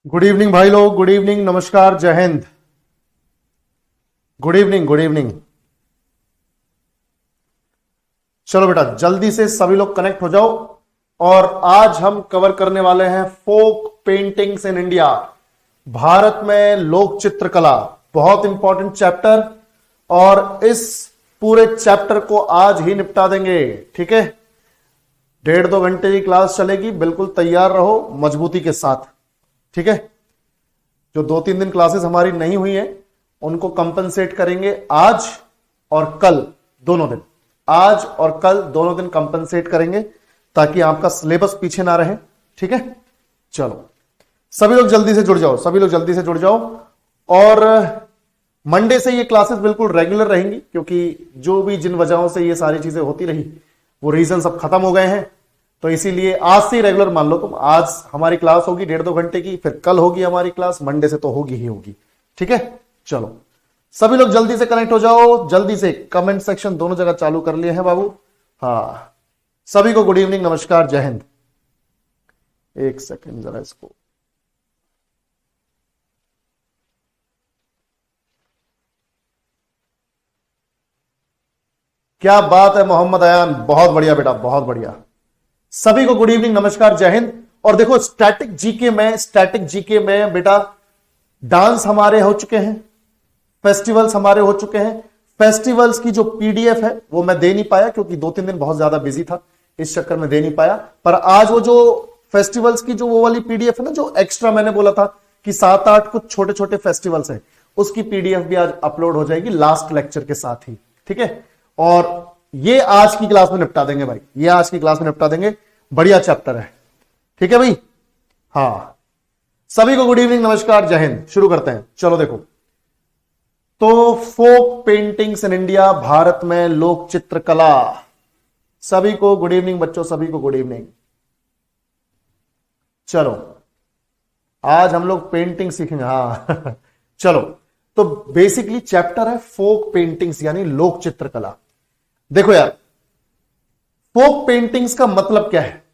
Good evening भाई लोग, good evening, नमस्कार, जय Hind. Good evening, good evening. चलो बेटा, जल्दी से सभी लोग कनेक्ट हो जाओ। और आज हम कवर करने वाले हैं फोक पेंटिंग्स इन इंडिया, भारत में लोक चित्रकला। बहुत इंपॉर्टेंट चैप्टर, और इस पूरे चैप्टर को आज ही निपटा देंगे। ठीक है, 1.5-2 घंटे की क्लास चलेगी, बिल्कुल तैयार रहो मजबूती के साथ। ठीक है, जो 2-3 दिन क्लासेस हमारी नहीं हुई है उनको कंपनसेट करेंगे आज और कल दोनों दिन। आज और कल दोनों दिन कंपनसेट करेंगे ताकि आपका सिलेबस पीछे ना रहे। ठीक है, चलो सभी लोग जल्दी से जुड़ जाओ, सभी लोग जल्दी से जुड़ जाओ। और मंडे से ये क्लासेस बिल्कुल रेगुलर रहेंगी, क्योंकि जो भी जिन वजहों से ये सारी चीजें होती रही वो रीजन सब खत्म हो गए हैं। तो इसीलिए आज से रेगुलर मान लो तुम। आज हमारी क्लास होगी 1.5-2 घंटे की, फिर कल होगी हमारी क्लास, मंडे से तो होगी ही होगी। ठीक है, चलो सभी लोग जल्दी से कनेक्ट हो जाओ, जल्दी से। कमेंट सेक्शन दोनों जगह चालू कर लिए हैं बाबू। हाँ, सभी को गुड इवनिंग, नमस्कार, जय हिंद। एक सेकंड जरा इसको। क्या बात है मोहम्मद अयान, बहुत बढ़िया बेटा, बहुत बढ़िया। सभी को गुड इवनिंग, नमस्कार, जय हिंद। और देखो, स्टैटिक जीके में बेटा डांस हमारे हो चुके हैं, फेस्टिवल्स हमारे हो चुके हैं। फेस्टिवल्स की जो पीडीएफ है वो मैं दे नहीं पाया, क्योंकि 2-3 दिन बहुत ज्यादा बिजी था, इस चक्कर में दे नहीं पाया। पर आज वो जो फेस्टिवल्स की जो वो वाली पीडीएफ है ना, जो एक्स्ट्रा मैंने बोला था कि 7-8 कुछ छोटे छोटे फेस्टिवल्स हैं, उसकी पीडीएफ भी आज अपलोड हो जाएगी लास्ट लेक्चर के साथ ही। ठीक है, और ये आज की क्लास में निपटा देंगे भाई, ये आज की क्लास में निपटा देंगे। बढ़िया चैप्टर है। ठीक है भाई, हाँ, सभी को गुड इवनिंग, नमस्कार, जय हिंद। शुरू करते हैं, चलो देखो। तो फोक पेंटिंग्स इन इंडिया, भारत में लोक चित्रकला। सभी को गुड इवनिंग बच्चों, सभी को गुड इवनिंग। चलो आज हम लोग पेंटिंग सीखेंगे। हाँ चलो, तो बेसिकली चैप्टर है फोक पेंटिंग्स यानी लोक चित्रकला। देखो यार, फोक पेंटिंग्स का मतलब क्या है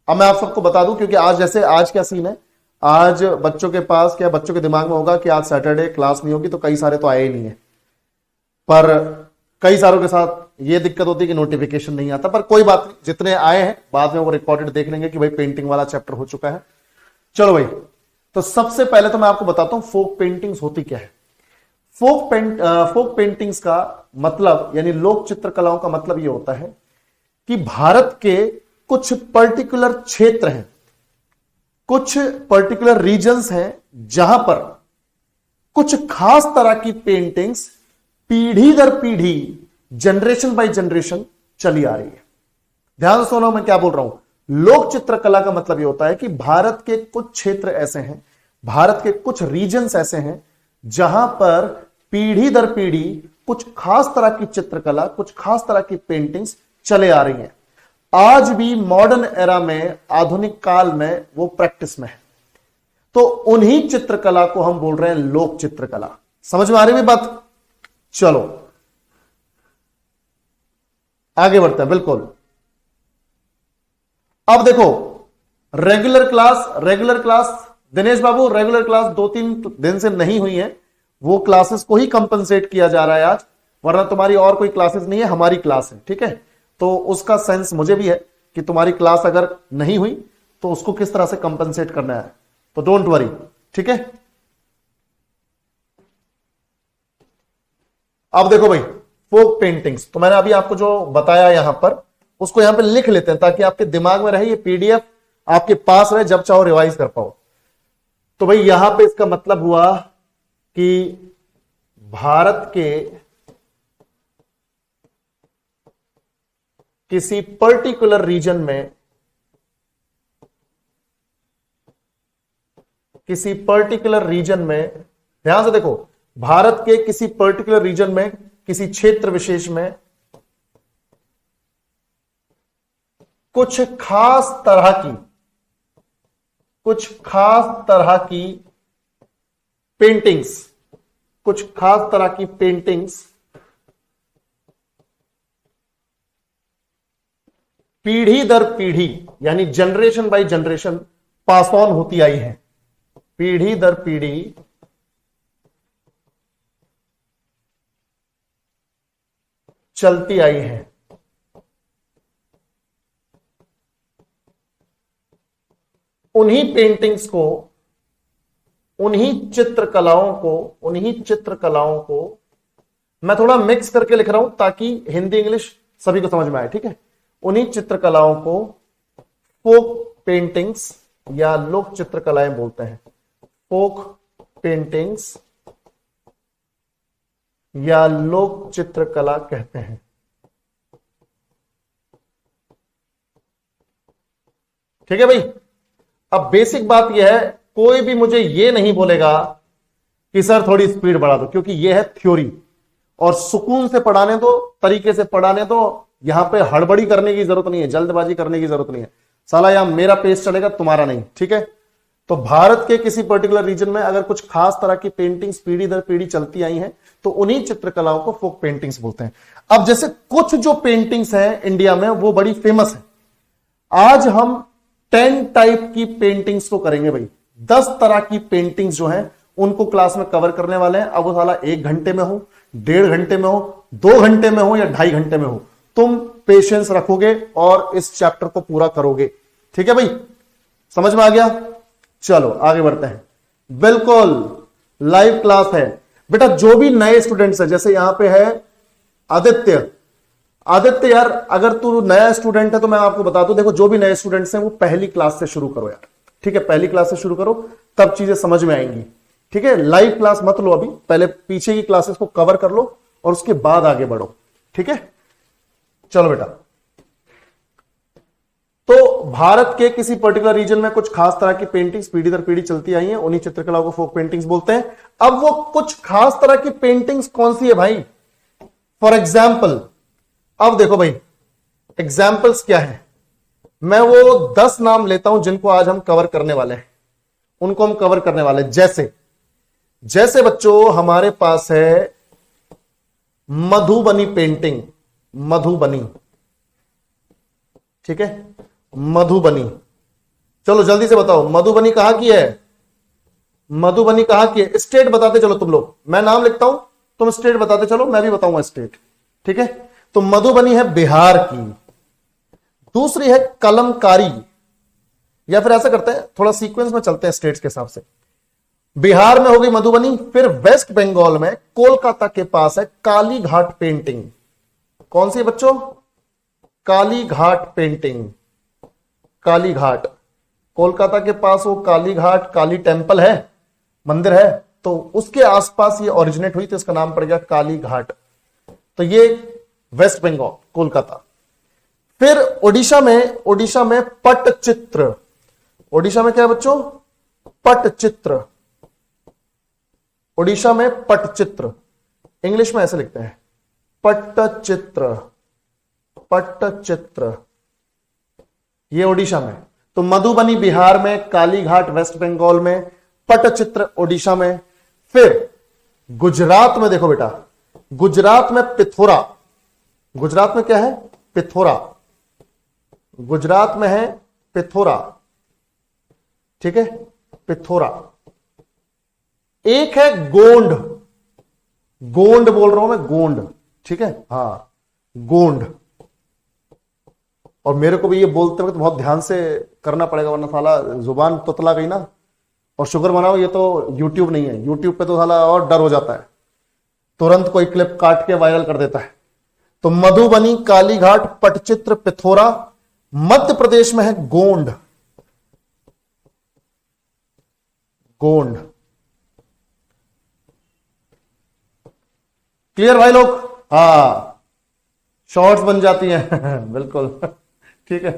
अब मैं आप सबको बता दूं, क्योंकि आज जैसे आज क्या सीन है, आज बच्चों के पास क्या, बच्चों के दिमाग में होगा कि आज सैटरडे क्लास नहीं होगी, तो कई सारे तो आए ही नहीं है। पर कई सारों के साथ ये दिक्कत होती है कि नोटिफिकेशन नहीं आता। पर कोई बात नहीं, जितने आए हैं बाद में वो रिकॉर्डेड देख लेंगे कि भाई पेंटिंग वाला चैप्टर हो चुका है। चलो भाई, तो सबसे पहले तो मैं आपको बताता हूं फोक पेंटिंग्स होती क्या है। फोक पेंटिंग्स का मतलब यानी लोक चित्रकलाओं का मतलब यह होता है कि भारत के कुछ पर्टिकुलर क्षेत्र हैं, कुछ पर्टिकुलर रीजन्स हैं, जहां पर कुछ खास तरह की पेंटिंग्स पीढ़ी दर पीढ़ी, जनरेशन बाय जनरेशन चली आ रही है। ध्यान से सुनो मैं क्या बोल रहा हूं। लोक चित्रकला का मतलब यह होता है कि भारत के कुछ क्षेत्र ऐसे हैं, भारत के कुछ रीजन्स ऐसे हैं, जहां पर पीढ़ी दर पीढ़ी कुछ खास तरह की चित्रकला, कुछ खास तरह की पेंटिंग्स चले आ रही हैं। आज भी मॉडर्न एरा में, आधुनिक काल में वो प्रैक्टिस में है। तो उन्हीं चित्रकला को हम बोल रहे हैं लोक चित्रकला। समझ में आ रही है बात? चलो आगे बढ़ते हैं। बिल्कुल, अब देखो, रेगुलर क्लास दिनेश बाबू, रेगुलर क्लास 2-3 दिन से नहीं हुई है, वो क्लासेस को ही कंपनसेट किया जा रहा है आज, वरना तुम्हारी और कोई क्लासेस नहीं है, हमारी क्लास है। ठीक है, तो उसका सेंस मुझे भी है कि तुम्हारी क्लास अगर नहीं हुई तो उसको किस तरह से कंपनसेट करना है, तो डोंट वरी। ठीक है, अब देखो भाई, फोक पेंटिंग्स तो मैंने अभी आपको जो बताया यहां पर, उसको यहां पे लिख लेते हैं ताकि आपके दिमाग में रहे, ये पीडीएफ आपके पास रहे, जब चाहो रिवाइज कर पाओ। तो भाई यहां पे इसका मतलब हुआ कि भारत के किसी पर्टिकुलर रीजन में, ध्यान से देखो, भारत के किसी पर्टिकुलर रीजन में, किसी क्षेत्र विशेष में कुछ खास तरह की पेंटिंग्स पीढ़ी दर पीढ़ी यानी generation by generation pass on होती आई है। पीढ़ी दर पीढ़ी चलती आई है। उन्हीं पेंटिंग्स को, उन्हीं चित्रकलाओं को मैं थोड़ा मिक्स करके लिख रहा हूं ताकि हिंदी इंग्लिश सभी को समझ में आए, ठीक है। उन्हीं चित्रकलाओं को फोक पेंटिंग्स या लोक चित्रकलाएं बोलते हैं। फोक पेंटिंग्स या लोक चित्रकला कहते हैं। ठीक है भाई। अब बेसिक बात यह है, कोई भी मुझे यह नहीं बोलेगा कि सर थोड़ी स्पीड बढ़ा दो, क्योंकि यह है थ्योरी और सुकून से पढ़ाने दो, तरीके से पढ़ाने दो। यहां पे हड़बड़ी करने की जरूरत नहीं है, जल्दबाजी करने की जरूरत नहीं है। साला यहां मेरा पेज चलेगा, तुम्हारा नहीं, ठीक है। तो भारत के किसी पर्टिकुलर रीजन में अगर कुछ खास तरह की पेंटिंग्स पीढ़ी दर पीढ़ी चलती आई हैं, तो उन्हीं चित्रकलाओं को फोक पेंटिंग्स बोलते हैं। अब जैसे कुछ जो पेंटिंग्स हैं इंडिया में वो बड़ी फेमस है। आज हम 10 टाइप की पेंटिंग्स को करेंगे भाई। 10 तरह की पेंटिंग्स जो हैं उनको क्लास में कवर करने वाले हैं। अब वो साला 1 घंटे में हो, 1.5 घंटे में हो, 2 घंटे में हो या 2.5 घंटे में हो, तुम पेशेंस रखोगे और इस चैप्टर को पूरा करोगे। ठीक है भाई, समझ में आ गया। चलो आगे बढ़ते हैं। बिल्कुल लाइव क्लास है बेटा। जो भी नए स्टूडेंट्स हैं, जैसे यहां पे है आदित्य। आदित्य यार, अगर तू नया स्टूडेंट है तो मैं आपको बता दूं, देखो जो भी नए स्टूडेंट्स हैं वो पहली क्लास से शुरू करो यार, ठीक है। पहली क्लास से शुरू करो, तब चीजें समझ में आएंगी, ठीक है। लाइव क्लास मत लो अभी, पहले पीछे की क्लासेस को कवर कर लो और उसके बाद आगे बढ़ो, ठीक है। चलो बेटा, तो भारत के किसी पर्टिकुलर रीजन में कुछ खास तरह की पेंटिंग्स पीढ़ी दर पीढ़ी चलती आई हैं, उन्हीं चित्रकलाओं को फोक पेंटिंग्स बोलते हैं। अब वो कुछ खास तरह की पेंटिंग्स कौन सी है भाई? फॉर एग्जाम्पल, अब देखो भाई एग्जाम्पल्स क्या है। मैं वो 10 नाम लेता हूं जिनको आज हम कवर करने वाले हैं, उनको हम कवर करने वाले हैं। जैसे बच्चों हमारे पास है मधुबनी पेंटिंग, मधुबनी, ठीक है। मधुबनी, चलो जल्दी से बताओ मधुबनी कहां की है? मधुबनी कहां की है? स्टेट बताते चलो तुम लोग, मैं नाम लिखता हूं तुम स्टेट बताते चलो, मैं भी बताऊंगा स्टेट, ठीक है। तो मधुबनी है बिहार की। दूसरी है कलमकारी, या फिर ऐसा करते हैं थोड़ा सीक्वेंस में चलते हैं स्टेट्स के हिसाब से। बिहार में होगी मधुबनी, फिर वेस्ट बंगाल में कोलकाता के पास है काली घाट पेंटिंग। कौन सी बच्चों? काली घाट पेंटिंग। काली घाट, कोलकाता के पास वो काली घाट, काली टेंपल है, मंदिर है, तो उसके आसपास ये ओरिजिनेट हुई, तो इसका नाम पड़ गया काली घाट। तो ये वेस्ट बंगाल, कोलकाता। फिर ओडिशा में पटचित्र। ओडिशा में क्या है बच्चों? पटचित्र। ओडिशा में पटचित्र, इंग्लिश में ऐसे लिखते हैं पट्टचित्र, पट्टचित्र, ये ओडिशा में। तो मधुबनी बिहार में, कालीघाट वेस्ट बंगाल में, पट्टचित्र ओडिशा में। फिर गुजरात में देखो बेटा, गुजरात में पिथोरा। गुजरात में क्या है? पिथोरा। गुजरात में है पिथोरा, ठीक है, पिथोरा। एक है गोंड, गोंड बोल रहा हूं मैं, गोंड, ठीक है, हां गोंड। और मेरे को भी ये बोलते वक्त बहुत ध्यान से करना पड़ेगा, वरना साला जुबान तुतला गई ना। और शुक्र मनाओ ये तो यूट्यूब नहीं है, यूट्यूब पे तो साला और डर हो जाता है, तुरंत कोई क्लिप काट के वायरल कर देता है। तो मधुबनी, कालीघाट, पटचित्र, पिथोरा। मध्य प्रदेश में है गोंड, गोंड। क्लियर भाई लोग? हाँ, शॉर्ट्स बन जाती हैं बिल्कुल ठीक है।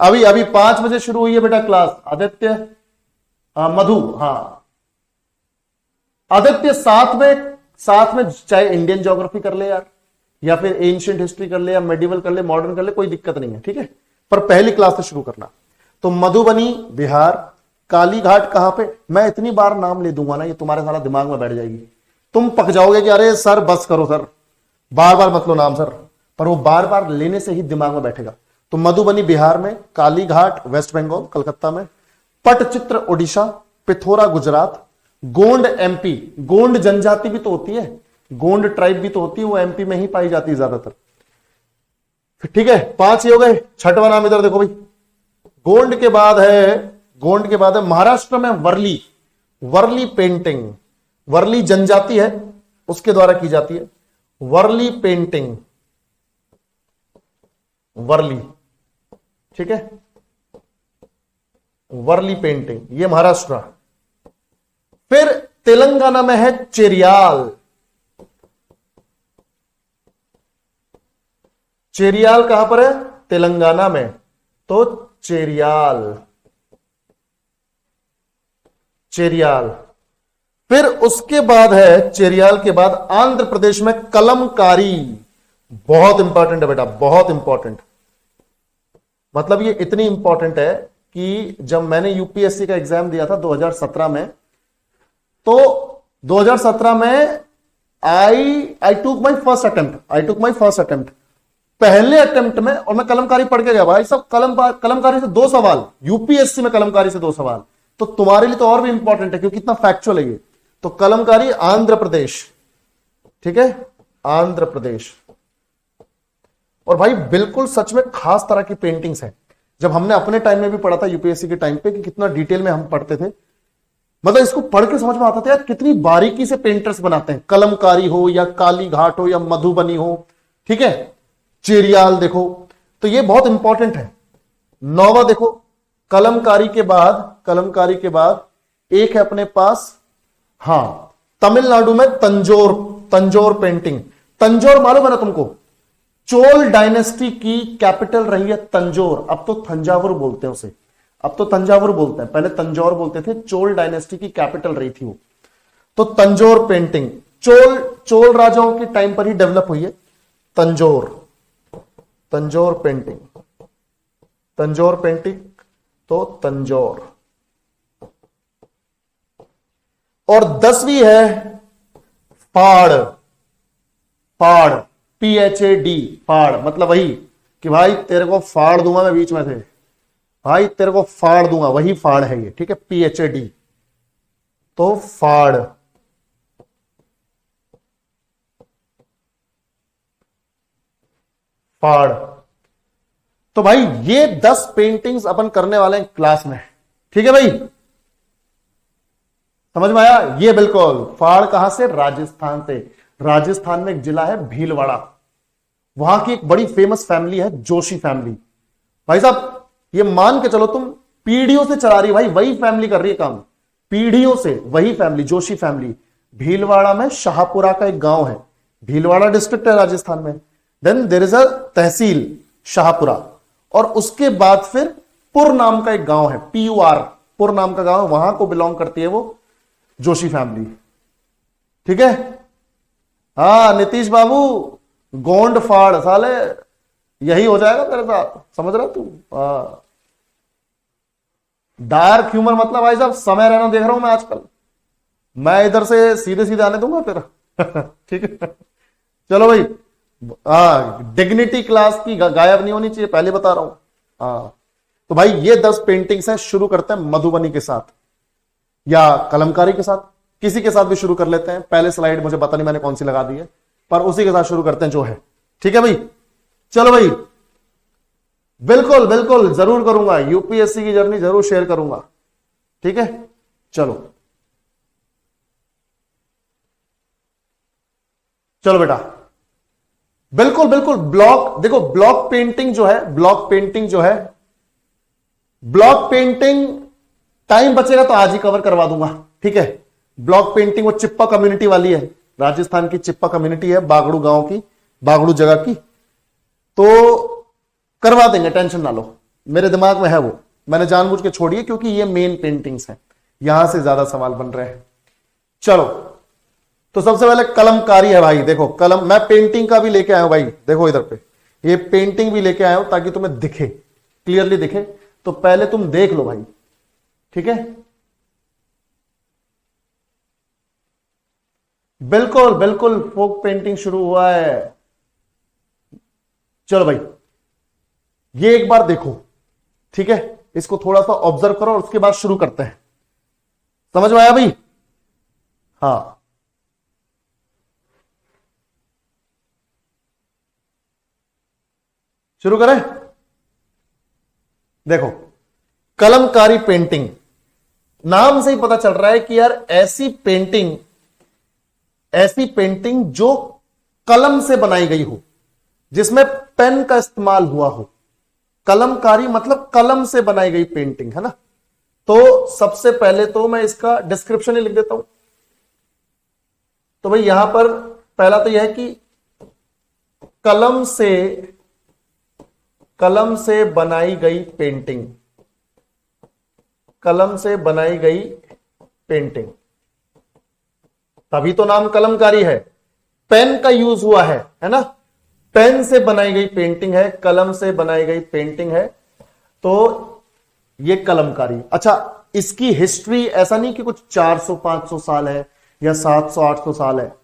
अभी 5 बजे शुरू हुई है बेटा क्लास। आदित्य, मधु, हाँ आदित्य, साथ में चाहे इंडियन ज्योग्राफी कर ले यार, या फिर एंशिएंट हिस्ट्री कर ले, या मेडिवल कर ले, मॉडर्न कर ले, कोई दिक्कत नहीं है, ठीक है। पर पहली क्लास से शुरू करना। तो मधुबनी बिहार, कालीघाट कहां पे? मैं इतनी बार नाम ले दूंगा ना, ये तुम्हारे सारा दिमाग में बैठ जाएगी, तुम पक जाओगे कि अरे सर बस करो सर, बार बार मत लो नाम सर। पर वो बार बार लेने से ही दिमाग में बैठेगा। तो मधुबनी बिहार में, कालीघाट वेस्ट बंगाल कलकत्ता में, पटचित्र ओडिशा, पिथौरा गुजरात, गोंड एमपी। गोंड जनजाति भी तो होती है, गोंड ट्राइब भी तो होती है, वो एमपी में ही पाई जाती है ज्यादातर। ठीक है, 5 ही हो गए। छठवां नाम इधर देखो भाई, गोंड के बाद है, गोंड के बाद है महाराष्ट्र में वर्ली। वर्ली पेंटिंग, वर्ली जनजाति है उसके द्वारा की जाती है वर्ली पेंटिंग, वर्ली। ठीक है, वर्ली पेंटिंग, ये महाराष्ट्र। फिर तेलंगाना में है चेरियाल। चेरियाल कहां पर है? तेलंगाना में। तो चेरियाल, चेरियाल। फिर उसके बाद है, चेरियाल के बाद आंध्र प्रदेश में कलमकारी। बहुत इंपॉर्टेंट है बेटा, बहुत इंपॉर्टेंट। मतलब ये इतनी इंपॉर्टेंट है कि जब मैंने यूपीएससी का एग्जाम दिया था 2017 में, तो 2017 में आई टूक माई फर्स्ट अटेम्प्ट, पहले अटेम्प्ट में, और मैं कलमकारी पढ़ के गया भाई सब। कलमकारी से 2 सवाल, यूपीएससी में कलमकारी से 2 सवाल, तो तुम्हारे लिए तो और भी इंपॉर्टेंट है क्योंकि इतना फैक्चुअल है ये। तो कलमकारी आंध्र प्रदेश, ठीक है, आंध्र प्रदेश। और भाई बिल्कुल सच में खास तरह की पेंटिंग्स हैं। जब हमने अपने टाइम में भी पढ़ा था यूपीएससी के टाइम पे, कि कितना डिटेल में हम पढ़ते थे, मतलब इसको पढ़ के समझ में आता था यार कितनी बारीकी से पेंटर्स बनाते हैं, कलमकारी हो या काली घाट हो या मधुबनी हो। ठीक है, चेरियाल देखो, तो ये बहुत इंपॉर्टेंट है। 9वां देखो, कलमकारी के बाद एक है अपने पास, हां, तमिलनाडु में तंजौर पेंटिंग। तंजौर मालूम है ना तुमको, चोल डायनेस्टी की कैपिटल रही है तंजौर। अब तो तंजावुर बोलते हैं उसे, अब तो तंजावुर बोलते हैं, पहले तंजौर बोलते थे। चोल डायनेस्टी की कैपिटल रही थी वो। तो तंजौर पेंटिंग, चोल राजाओं के टाइम पर ही डेवलप हुई है तंजौर पेंटिंग, तो तंजौर। और 10वीं है फाड़, PHAD, फाड़। मतलब वही कि भाई तेरे को फाड़ दूंगा मैं, बीच में थे भाई, तेरे को फाड़ दूंगा, वही फाड़ है ये। ठीक है, PHAD, तो फाड़। तो भाई ये 10 पेंटिंग्स अपन करने वाले हैं क्लास में। ठीक है भाई, समझ में आया? ये बिल्कुल फाड़ कहां से? राजस्थान से। राजस्थान में एक जिला है भीलवाड़ा, वहां की एक बड़ी फेमस फैमिली है जोशी फैमिली। भाई साहब ये मान के चलो तुम, पीढ़ियों से चला रही, भाई वही फैमिली कर रही है काम, पीढ़ियों से वही फैमिली, जोशी फैमिली। भीलवाड़ा में शाहपुरा का एक गांव है, भीलवाड़ा डिस्ट्रिक्ट है राजस्थान में। देन देयर इज अ तहसील शाहपुरा, और उसके बाद फिर पुर नाम का एक गांव है, PUR, पुर नाम का गांव है, वहां को बिलोंग करती है वो जोशी फैमिली। ठीक है, हाँ नीतीश बाबू, गोंड फाड़ साले, यही हो जाएगा तेरे साथ, समझ रहा तू? डार्क ह्यूमर मतलब भाई साहब समय रहना देख रहा हूं मैं आजकल, मैं इधर से सीधे सीधे आने दूंगा फिर। ठीक है, चलो भाई, डिग्निटी क्लास की गायब नहीं होनी चाहिए, पहले बता रहा हूं। तो भाई ये 10 पेंटिंग्स हैं। शुरू करते हैं मधुबनी के साथ या कलमकारी के साथ, किसी के साथ भी शुरू कर लेते हैं। पहले स्लाइड मुझे पता नहीं मैंने कौन सी लगा दी है, पर उसी के साथ शुरू करते हैं जो है। ठीक है भाई, चलो भाई, बिल्कुल बिल्कुल जरूर करूंगा, यूपीएससी की जर्नी जरूर शेयर करूंगा। ठीक है, चलो बेटा, बिल्कुल बिल्कुल। ब्लॉक देखो, ब्लॉक पेंटिंग टाइम बचेगा तो आज ही कवर करवा दूंगा। ठीक है, ब्लॉक पेंटिंग वो चिप्पा कम्युनिटी वाली है, राजस्थान की चिप्पा कम्युनिटी है, बागड़ू गांव की, बागड़ू जगह की, तो करवा देंगे, टेंशन ना लो। मेरे दिमाग में है वो, मैंने जानबूझ के छोड़ी है क्योंकि ये मेन पेंटिंग्स हैं, यहां से ज्यादा सवाल बन रहे हैं। चलो, तो सबसे पहले कलमकारी है भाई। देखो कलम, मैं पेंटिंग का भी लेके आया हूं भाई, देखो इधर पे ये पेंटिंग भी लेके आया हूं ताकि तुम्हें दिखे, क्लियरली दिखे। तो पहले तुम देख लो भाई, ठीक है, बिल्कुल बिल्कुल फोक पेंटिंग शुरू हुआ है। चलो भाई, ये एक बार देखो, ठीक है, इसको थोड़ा सा ऑब्जर्व करो और उसके बाद शुरू करते हैं। समझ में आया भाई? हाँ, शुरू करें। देखो, कलमकारी पेंटिंग, नाम से ही पता चल रहा है कि यार ऐसी पेंटिंग जो कलम से बनाई गई हो, जिसमें पेन का इस्तेमाल हुआ हो। कलमकारी मतलब कलम से बनाई गई पेंटिंग, है ना। तो सबसे पहले तो मैं इसका डिस्क्रिप्शन ही लिख देता हूं। तो भाई यहां पर पहला तो यह है कि कलम से बनाई गई पेंटिंग, कलम से बनाई गई पेंटिंग, तभी तो नाम कलमकारी है। पेन का यूज हुआ है ना। पेन से बनाई गई पेंटिंग है, कलम से बनाई गई पेंटिंग है, तो ये कलमकारी। अच्छा, इसकी हिस्ट्री ऐसा नहीं कि कुछ 400-500 साल है या 700-800 साल है।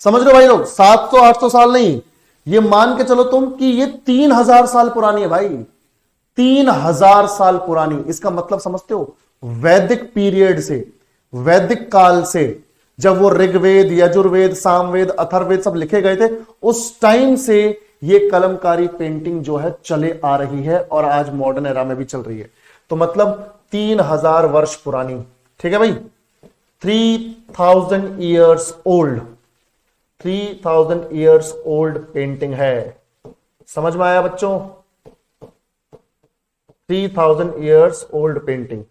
समझ रहे हो भाई लोग? 700-800 साल नहीं, ये मान के चलो तुम कि ये 3000 साल पुरानी है भाई। 3000 साल पुरानी। इसका मतलब समझते हो? वैदिक पीरियड से, वैदिक काल से, जब वो ऋग्वेद, यजुर्वेद, सामवेद, अथर्ववेद सब लिखे गए थे, उस टाइम से ये कलमकारी पेंटिंग जो है चले आ रही है और आज मॉडर्न एरा में भी चल रही है। तो मतलब 3000 वर्ष पुरानी। ठीक है भाई, 3000 years old, 3000 years old painting है। समझ में आया बच्चों? 3000 ईयर्स ओल्ड पेंटिंग,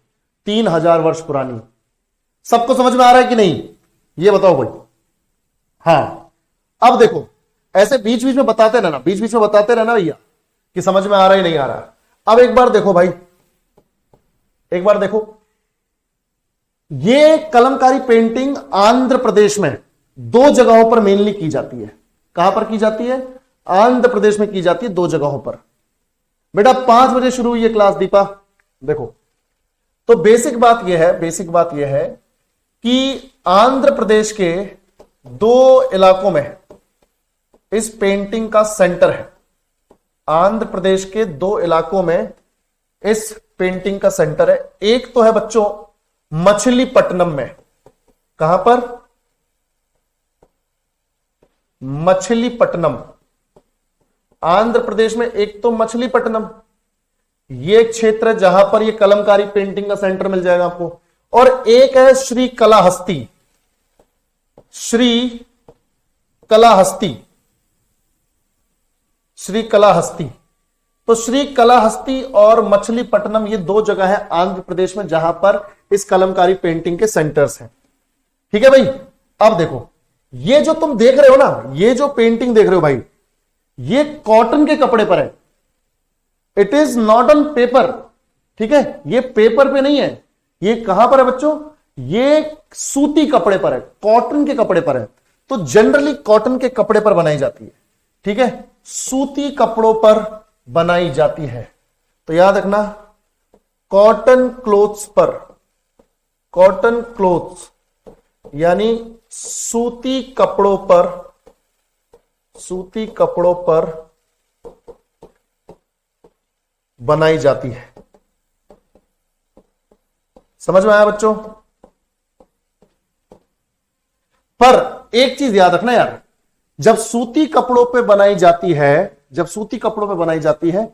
3000 वर्ष पुरानी। सबको समझ में आ रहा है कि नहीं, ये बताओ भाई। हाँ, अब देखो, ऐसे बीच बीच में बताते रहना, बीच बीच में बताते रहना भैया कि समझ में आ रहा है नहीं आ रहा। अब एक बार देखो भाई, एक बार देखो, ये कलमकारी पेंटिंग आंध्र प्रदेश में 2 जगहों पर मेनली की जाती है। कहां पर की जाती है? आंध्र प्रदेश में की जाती है 2 जगहों पर। बेटा 5 बजे शुरू हुई है क्लास दीपा। देखो, तो बेसिक बात यह है कि आंध्र प्रदेश के 2 इलाकों में इस पेंटिंग का सेंटर है। आंध्र प्रदेश के 2 इलाकों में इस पेंटिंग का सेंटर है। एक तो है बच्चों मछलीपट्टनम में। कहां पर? मछलीपट्टनम, आंध्र प्रदेश में। एक तो मछलीपट्टनम, ये क्षेत्र है जहां पर ये कलमकारी पेंटिंग का सेंटर मिल जाएगा आपको। और एक है श्रीकालाहस्ती, श्रीकालाहस्ती, श्रीकालाहस्ती। तो श्रीकालाहस्ती और मछलीपट्टनम ये 2 जगह है आंध्र प्रदेश में जहां पर इस कलमकारी पेंटिंग के सेंटर्स हैं। ठीक है भाई। अब देखो, ये जो तुम देख रहे हो ना, ये जो पेंटिंग देख रहे हो भाई, ये कॉटन के कपड़े पर है। It is not on paper. ठीक है, ये पेपर पे नहीं है। ये कहां पर है बच्चों? ये सूती कपड़े पर है, कॉटन के कपड़े पर है। तो जनरली कॉटन के कपड़े पर बनाई जाती है। ठीक है, सूती कपड़ों पर बनाई जाती है। तो याद रखना, कॉटन क्लोथ्स पर, कॉटन क्लोथ्स यानी सूती कपड़ों पर, सूती कपड़ों पर बनाई जाती है। समझ में आया बच्चों? पर एक चीज याद रखना यार, जब सूती कपड़ों पे बनाई जाती है, जब सूती कपड़ों पे बनाई जाती है,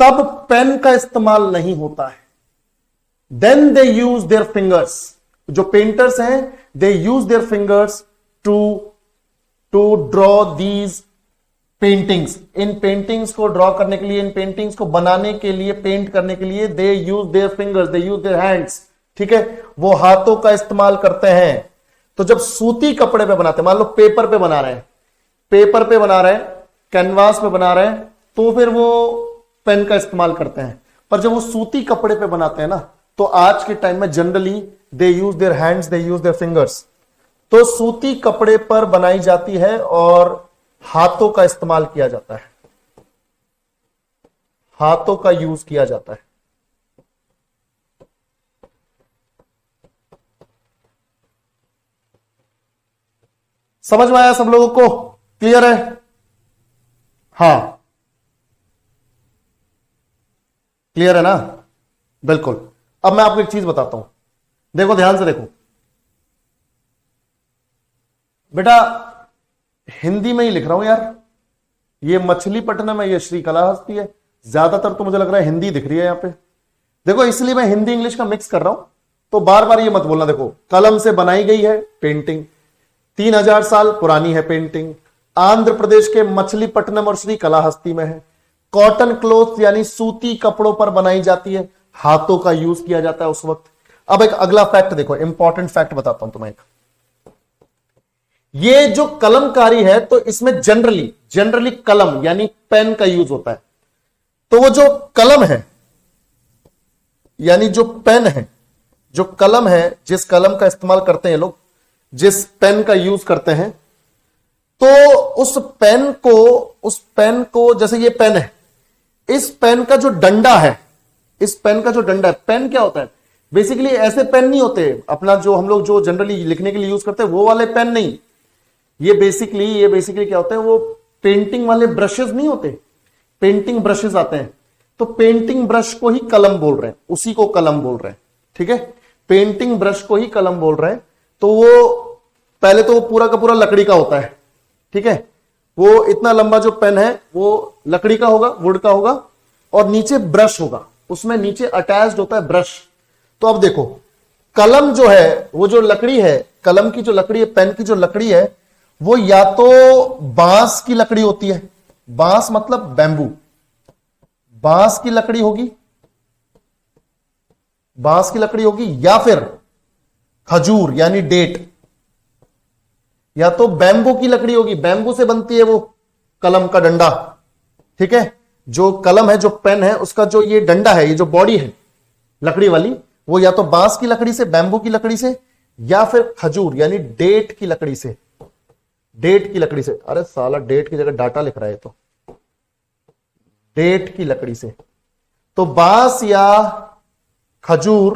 तब पेन का इस्तेमाल नहीं होता है। Then they use their fingers. जो पेंटर्स हैं, they use their fingers to draw these paintings. इन पेंटिंग्स को ड्रॉ करने के लिए, इन पेंटिंग्स को बनाने के लिए, पेंट करने के लिए they use their fingers, they use their hands. ठीक है, वो हाथों का इस्तेमाल करते हैं। तो जब सूती कपड़े पे बनाते हैं, मान लो पेपर पे बना रहे हैं, पेपर पे बना रहे हैं, कैनवास पे बना रहे हैं, तो फिर वो पेन का इस्तेमाल करते हैं। पर जब वो सूती कपड़े पे बनाते हैं ना, तो आज के टाइम में generally they use their hands, they use their fingers. तो सूती कपड़े पर बनाई जाती है और हाथों का इस्तेमाल किया जाता है, हाथों का यूज किया जाता है। समझ में आया सब लोगों को? क्लियर है? हां, क्लियर है ना? बिल्कुल। अब मैं आपको एक चीज बताता हूं, देखो ध्यान से देखो। बेटा हिंदी में ही लिख रहा हूं यार, ये मछलीपट्टनम है, ये श्रीकालाहस्ती है, ज्यादातर तो मुझे लग रहा है हिंदी दिख रही है यहां पे। देखो इसलिए मैं हिंदी इंग्लिश का मिक्स कर रहा हूं, तो बार बार ये मत बोलना। देखो कलम से बनाई गई है पेंटिंग, 3000 साल पुरानी है पेंटिंग, आंध्र प्रदेश के मछलीपट्टनम और श्रीकालाहस्ती में है, कॉटन क्लोथ यानी सूती कपड़ों पर बनाई जाती है, हाथों का यूज किया जाता है उस वक्त। अब एक अगला फैक्ट देखो, इंपॉर्टेंट फैक्ट बताता हूं तुम्हें। ये जो कलमकारी है तो इसमें जनरली कलम यानी पेन का यूज होता है। तो वो जो कलम है यानी जो पेन है, जो कलम है, जिस कलम का इस्तेमाल करते हैं लोग, जिस पेन का यूज करते हैं, तो उस पेन को जैसे ये पेन है, इस पेन का जो डंडा है, पेन क्या होता है बेसिकली, ऐसे पेन नहीं होते अपना जो हम लोग जो जनरली लिखने के लिए यूज करते हैं वो वाले पेन नहीं। ये बेसिकली क्या होता है, वो पेंटिंग वाले ब्रशेस नहीं होते, पेंटिंग ब्रशेस आते हैं, तो पेंटिंग ब्रश को ही कलम बोल रहे हैं, उसी को कलम बोल रहे हैं। ठीक है, पेंटिंग ब्रश को ही कलम बोल रहे हैं। तो वो पहले तो वो पूरा का पूरा लकड़ी का होता है। ठीक है, वो इतना लंबा जो पेन है वो लकड़ी का होगा, वुड का होगा, और नीचे ब्रश होगा, उसमें नीचे अटैच्ड होता है ब्रश। तो अब देखो कलम जो है, वो जो लकड़ी है, कलम की जो लकड़ी है, पेन की जो लकड़ी है, वो या तो बांस की लकड़ी होती है, बांस मतलब बैम्बू, बांस की लकड़ी होगी, या फिर खजूर यानी डेट, या तो बैम्बू की लकड़ी होगी, बैम्बू से बनती है वो कलम का डंडा। ठीक है, जो कलम है, जो पेन है, उसका जो ये डंडा है, ये जो बॉडी है लकड़ी वाली, वो या तो बांस की लकड़ी से, बैम्बू की लकड़ी से, या फिर खजूर यानी डेट की लकड़ी से। अरे साला डेट की जगह डाटा लिख रहा है, तो डेट की लकड़ी से। तो बांस या खजूर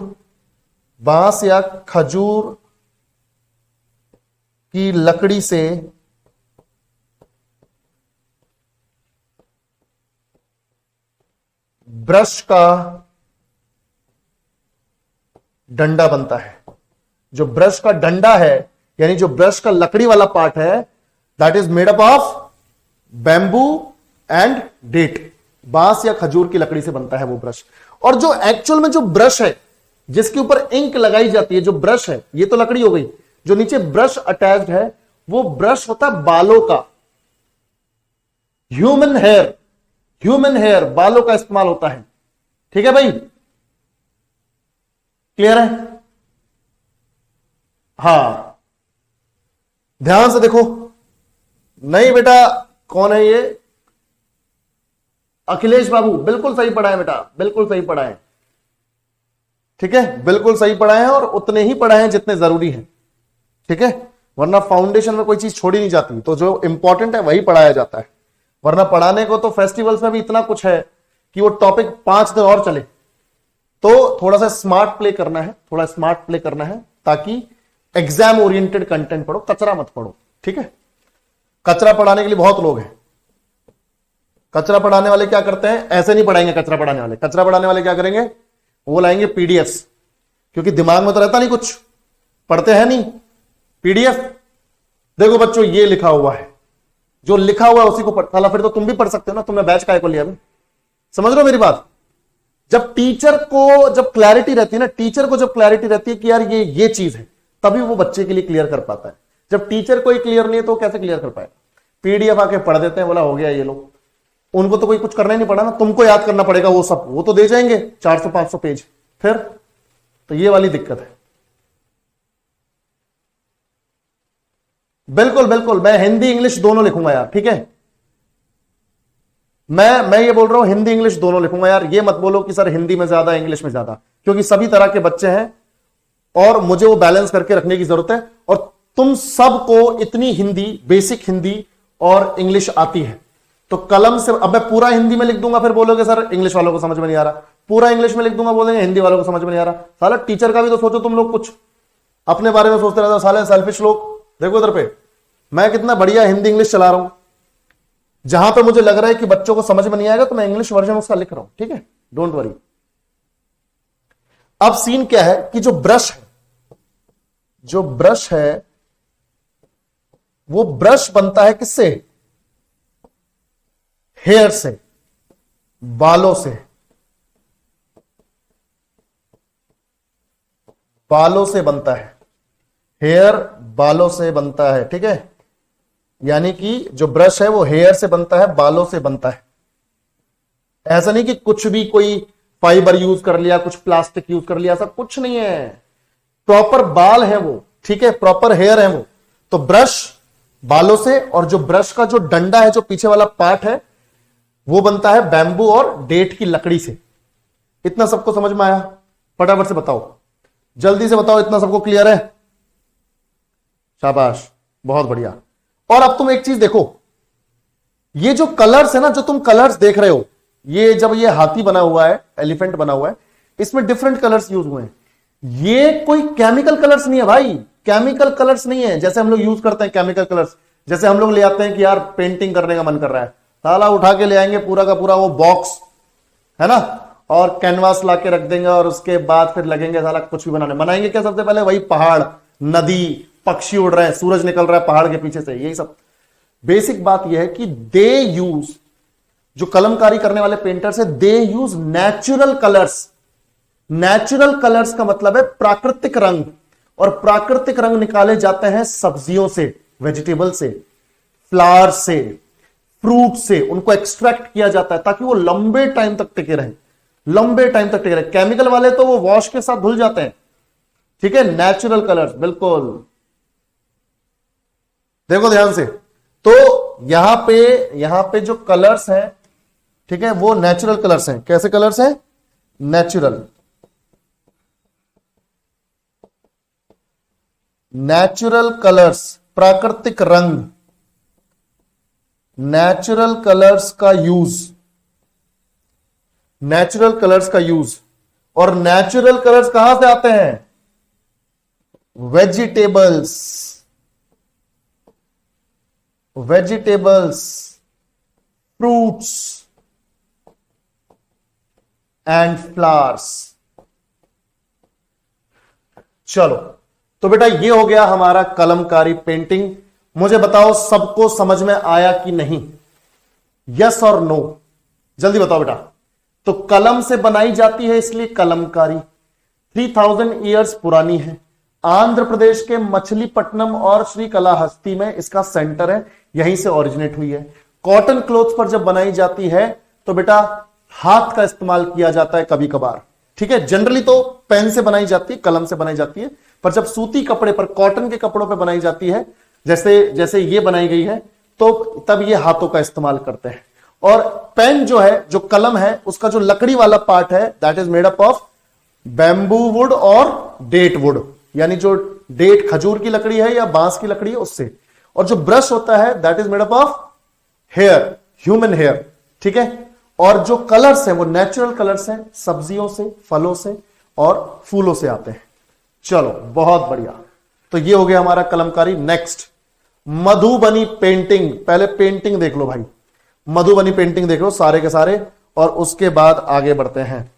की लकड़ी से ब्रश का डंडा बनता है। जो ब्रश का डंडा है यानी जो ब्रश का लकड़ी वाला पार्ट है, that is made up of bamboo and date, बांस या खजूर की लकड़ी से बनता है वो ब्रश। और जो एक्चुअल में जो ब्रश है जिसके ऊपर इंक लगाई जाती है, जो ब्रश है, ये तो लकड़ी हो गई, जो नीचे ब्रश अटैच्ड है वो ब्रश होता है बालों का, ह्यूमन हेयर, बालों का इस्तेमाल होता है। ठीक है भाई, क्लियर है? हां, ध्यान से देखो। नहीं बेटा, कौन है ये? अखिलेश बाबू, बिल्कुल सही पढ़ा है बेटा, बिल्कुल सही पढ़ा है। ठीक है, बिल्कुल सही पढ़ा है, और उतने ही पढ़ा है जितने जरूरी है। ठीक है, वरना फाउंडेशन में कोई चीज छोड़ी नहीं जाती, तो जो इंपॉर्टेंट है वही पढ़ाया जाता है। वरना पढ़ाने को तो फेस्टिवल्स में भी इतना कुछ है कि वो टॉपिक 5 दिन और चले। तो थोड़ा सा स्मार्ट प्ले करना है, ताकि एग्जाम ओरिएंटेड कंटेंट पढ़ो, कचरा मत पढ़ो। ठीक है, कचरा पढ़ाने के लिए बहुत लोग हैं। कचरा पढ़ाने वाले क्या करते हैं, ऐसे नहीं पढ़ाएंगे। कचरा पढ़ाने वाले क्या करेंगे, वो लाएंगे पीडीएफ, क्योंकि दिमाग में तो रहता नहीं कुछ, पढ़ते हैं नहीं, पीडीएफ। देखो बच्चों, ये लिखा हुआ है, जो लिखा हुआ है उसी को पढ़, फिर तो तुम भी पढ़ सकते हो ना, तुमने बैच काय को लिया अभी। समझ रहे हो मेरी बात? जब टीचर को जब क्लैरिटी रहती है कि यार ये चीज है, तभी वो बच्चे के लिए क्लियर कर पाता है। जब टीचर को ही क्लियर नहीं है तो कैसे क्लियर कर पाएगा? पीडीएफ आके पढ़ देते हैं, बोला हो गया ये लोग, उनको तो कोई कुछ करना ही नहीं पड़ा ना, तुमको याद करना पड़ेगा वो सब, वो तो दे जाएंगे 400-500 पेज। फिर तो ये वाली दिक्कत है। बिल्कुल, मैं हिंदी इंग्लिश दोनों लिखूंगा यार। ठीक है, मैं ये बोल रहा हूं, हिंदी इंग्लिश दोनों लिखूंगा यार। ये मत बोलो कि सर हिंदी में ज्यादा इंग्लिश में ज्यादा, क्योंकि सभी तरह के बच्चे हैं और मुझे वो बैलेंस करके रखने की जरूरत है। और तुम सबको इतनी हिंदी, बेसिक हिंदी और इंग्लिश आती है, तो कलम से अब मैं पूरा हिंदी में लिख दूंगा, फिर बोलोगे सर इंग्लिश वालों को समझ में नहीं आ रहा। पूरा इंग्लिश में लिख दूंगा, बोलेंगे हिंदी वालों को समझ में नहीं आ रहा। साला टीचर का भी तो सोचो तुम लोग, कुछ अपने बारे में सोचते रहते हो साले सेल्फिश लोग। देखो इधर पे मैं कितना बढ़िया हिंदी इंग्लिश चला रहा हूं, जहां पे मुझे लग रहा है कि बच्चों को समझ में नहीं आएगा तो मैं इंग्लिश वर्जन उसका लिख रहा हूं। ठीक है, डोंट वरी। अब सीन क्या है कि जो ब्रश है वो ब्रश बनता है किससे? हेयर से, बालों से, बालों से बनता है। हेयर बालों से बनता है, ठीक है। यानी कि जो ब्रश है वो हेयर से बनता है, बालों से बनता है। ऐसा नहीं कि कुछ भी कोई फाइबर यूज कर लिया, कुछ प्लास्टिक यूज कर लिया, ऐसा कुछ नहीं है। प्रॉपर बाल है वो, ठीक है, प्रॉपर हेयर है वो। तो ब्रश बालों से, और जो ब्रश का जो डंडा है, जो पीछे वाला पार्ट है, वो बनता है बैम्बू और डेट की लकड़ी से। इतना सबको समझ में आया? फटाफट से बताओ, जल्दी से बताओ, इतना सबको क्लियर है? शाबाश, बहुत बढ़िया। और अब तुम एक चीज देखो, ये जो कलर्स है ना, जो तुम कलर्स देख रहे हो, ये जब ये हाथी बना हुआ है, एलिफेंट बना हुआ है, इसमें डिफरेंट कलर्स यूज हुए हैं। ये कोई केमिकल कलर्स नहीं है भाई, केमिकल कलर्स नहीं है जैसे हम लोग यूज करते हैं केमिकल कलर्स। जैसे हम लोग ले आते हैं कि यार पेंटिंग करने का मन कर रहा है, ताला उठा के ले आएंगे पूरा का पूरा वो बॉक्स, है ना, और कैनवास ला के रख देंगे, और उसके बाद फिर लगेंगे साला कुछ भी बनाएंगे क्या? सबसे पहले वही पहाड़, नदी, पक्षी उड़ रहे हैं, सूरज निकल रहा है पहाड़ के पीछे से, यही सब। बेसिक बात यह है कि दे यूज, जो कलमकारी करने वाले पेंटर्स है, they use natural colours. Natural colours का मतलब है प्राकृतिक रंग, और प्राकृतिक रंग निकाले जाते हैं सब्जियों से, वेजिटेबल से, फ्लावर से, फ्रूट से, उनको एक्सट्रैक्ट किया जाता है ताकि वो लंबे टाइम तक टिके रहें, लंबे टाइम तक टिके रहे। केमिकल वाले तो वो वॉश के साथ धुल जाते हैं, ठीक है। नेचुरल कलर्स, बिल्कुल, देखो ध्यान से। तो यहां पे जो कलर्स हैं, ठीक है, वो नेचुरल कलर्स हैं। कैसे कलर्स हैं? नेचुरल। नेचुरल कलर्स, प्राकृतिक रंग, नेचुरल कलर्स का यूज, नेचुरल कलर्स का यूज। और नेचुरल कलर्स कहां से आते हैं? Vegetables, vegetables, fruits and flowers. चलो, तो बेटा ये हो गया हमारा कलमकारी पेंटिंग। मुझे बताओ सबको समझ में आया कि नहीं? यस और नो, जल्दी बताओ बेटा। तो कलम से बनाई जाती है इसलिए कलमकारी 3000 ईयर्स पुरानी है। आंध्र प्रदेश के मछलीपट्टनम और श्रीकालाहस्ती में इसका सेंटर है, यहीं से ओरिजिनेट हुई है। कॉटन क्लोथ पर जब बनाई जाती है तो बेटा हाथ का इस्तेमाल किया जाता है कभी कभार, ठीक है। जनरली तो पेन से बनाई जाती है, कलम से बनाई जाती है, पर जब सूती कपड़े पर, कॉटन के कपड़ों पर बनाई जाती है, जैसे जैसे ये बनाई गई है, तो तब ये हाथों का इस्तेमाल करते हैं। और पेन जो है, जो कलम है, उसका जो लकड़ी वाला पार्ट है, that is made up of bamboo would और डेट वुड, यानी जो डेट खजूर की लकड़ी है या बांस की लकड़ी है उससे। और जो ब्रश होता है that is made up of hair, human hair, ठीक है। और जो कलर्स है वो नेचुरल कलर्स हैं, सब्जियों से, फलों से और फूलों से आते हैं। चलो बहुत बढ़िया, तो ये हो गया हमारा कलमकारी। Next Madhubani painting. पहले पेंटिंग देख लो भाई, मधुबनी पेंटिंग देख लो सारे के सारे, और उसके बाद आगे बढ़ते हैं,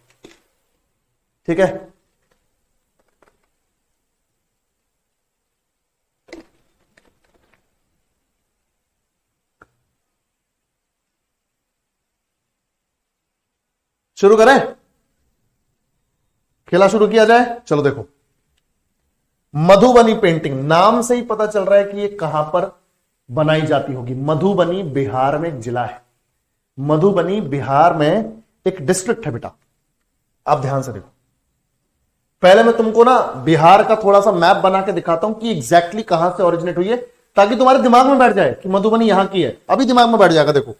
ठीक है। शुरू करें, खेला शुरू किया जाए। चलो देखो, मधुबनी पेंटिंग, नाम से ही पता चल रहा है कि ये कहां पर बनाई जाती होगी। मधुबनी बिहार में एक जिला है, मधुबनी बिहार में एक डिस्ट्रिक्ट है बेटा। आप ध्यान से देखो, पहले मैं तुमको ना बिहार का थोड़ा सा मैप बना के दिखाता हूं कि एग्जैक्टली कहां से ओरिजिनेट हुई है, ताकि तुम्हारे दिमाग में बैठ जाए कि मधुबनी यहां की है। अभी दिमाग में बैठ जाएगा। देखो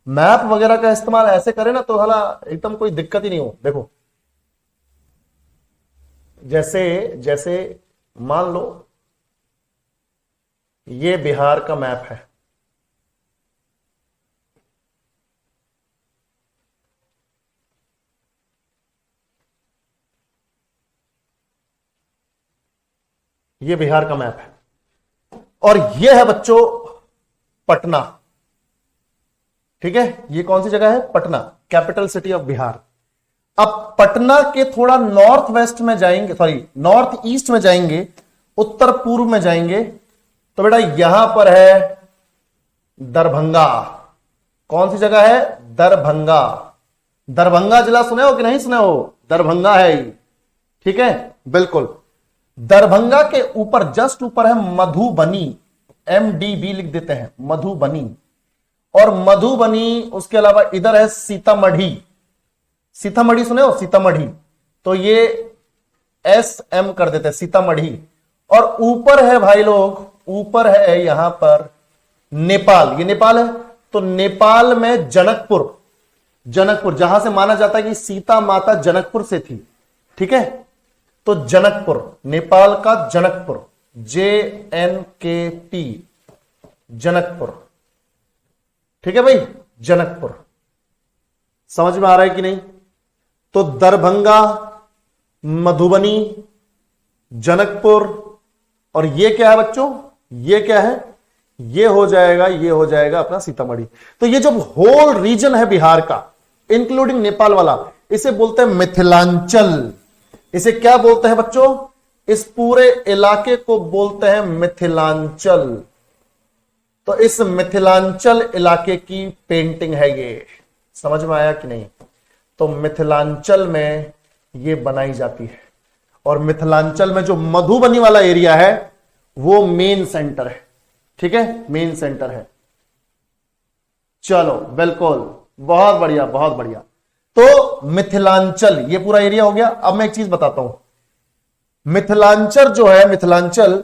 मैप वगैरह का इस्तेमाल ऐसे करें ना तो हला एकदम कोई दिक्कत ही नहीं हो। देखो जैसे जैसे मान लो ये बिहार का मैप है, ये बिहार का मैप है, और ये है बच्चों पटना, ठीक है। ये कौन सी जगह है? Patna, capital city of Bihar. अब पटना के थोड़ा नॉर्थ वेस्ट में जाएंगे, सॉरी नॉर्थ ईस्ट में जाएंगे, उत्तर पूर्व में जाएंगे, तो बेटा यहां पर है दरभंगा। कौन सी जगह है? दरभंगा। दरभंगा जिला सुने हो कि नहीं सुने हो? दरभंगा है ये, ठीक है, बिल्कुल। दरभंगा के ऊपर जस्ट ऊपर है मधुबनी, MDB लिख देते हैं, मधुबनी। और मधुबनी, उसके अलावा इधर है सीतामढ़ी। सीतामढ़ी सुने हो? सीतामढ़ी, तो ये SM कर देते हैं, सीतामढ़ी। और ऊपर है भाई लोग, ऊपर है यहां पर नेपाल। ये नेपाल है, तो नेपाल में जनकपुर। जनकपुर जहां से माना जाता है कि सीता माता जनकपुर से थी, ठीक है, तो जनकपुर, नेपाल का जनकपुर, JNKP, जनकपुर, ठीक है भाई, जनकपुर। समझ में आ रहा है कि नहीं? तो दरभंगा, मधुबनी, जनकपुर, और ये क्या है बच्चों? ये क्या है? ये हो जाएगा अपना सीतामढ़ी। तो ये जो होल रीजन है बिहार का, इंक्लूडिंग नेपाल वाला, इसे बोलते हैं मिथिलांचल। इसे क्या बोलते हैं बच्चों? इस पूरे इलाके को बोलते हैं मिथिलांचल। तो इस मिथिलांचल इलाके की पेंटिंग है ये। समझ में आया कि नहीं? तो मिथिलांचल में ये बनाई जाती है। और मिथिलांचल में जो मधुबनी वाला एरिया है वो मेन सेंटर है, ठीक है, मेन सेंटर है। चलो बिल्कुल, बहुत बढ़िया, बहुत बढ़िया। तो मिथिलांचल ये पूरा एरिया हो गया। अब मैं एक चीज बताता हूं, मिथिलांचल जो है, मिथिलांचल,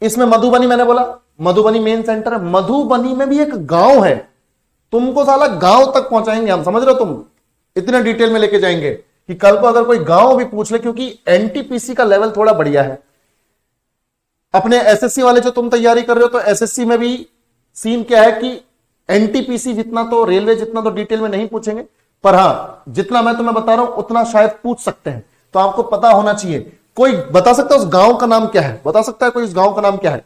इसमें मधुबनी मैंने बोला, मधुबनी मेन सेंटर है। मधुबनी में भी एक गांव है, तुमको साला गांव तक पहुंचाएंगे हम, समझ रहे हो? तुम इतने डिटेल में लेके जाएंगे कि कल को अगर कोई गांव भी पूछ ले, क्योंकि NTPC का लेवल थोड़ा बढ़िया है। अपने SSC वाले जो तुम तैयारी कर रहे हो, तो SSC में भी सीन क्या है कि NTPC जितना तो, रेलवे जितना तो डिटेल में नहीं पूछेंगे, पर हां जितना मैं तुम्हें बता रहा हूं उतना शायद पूछ सकते हैं। तो आपको पता होना चाहिए। कोई बता सकता है उस गांव का नाम क्या है? बता सकता है कोई उस गांव का नाम क्या है?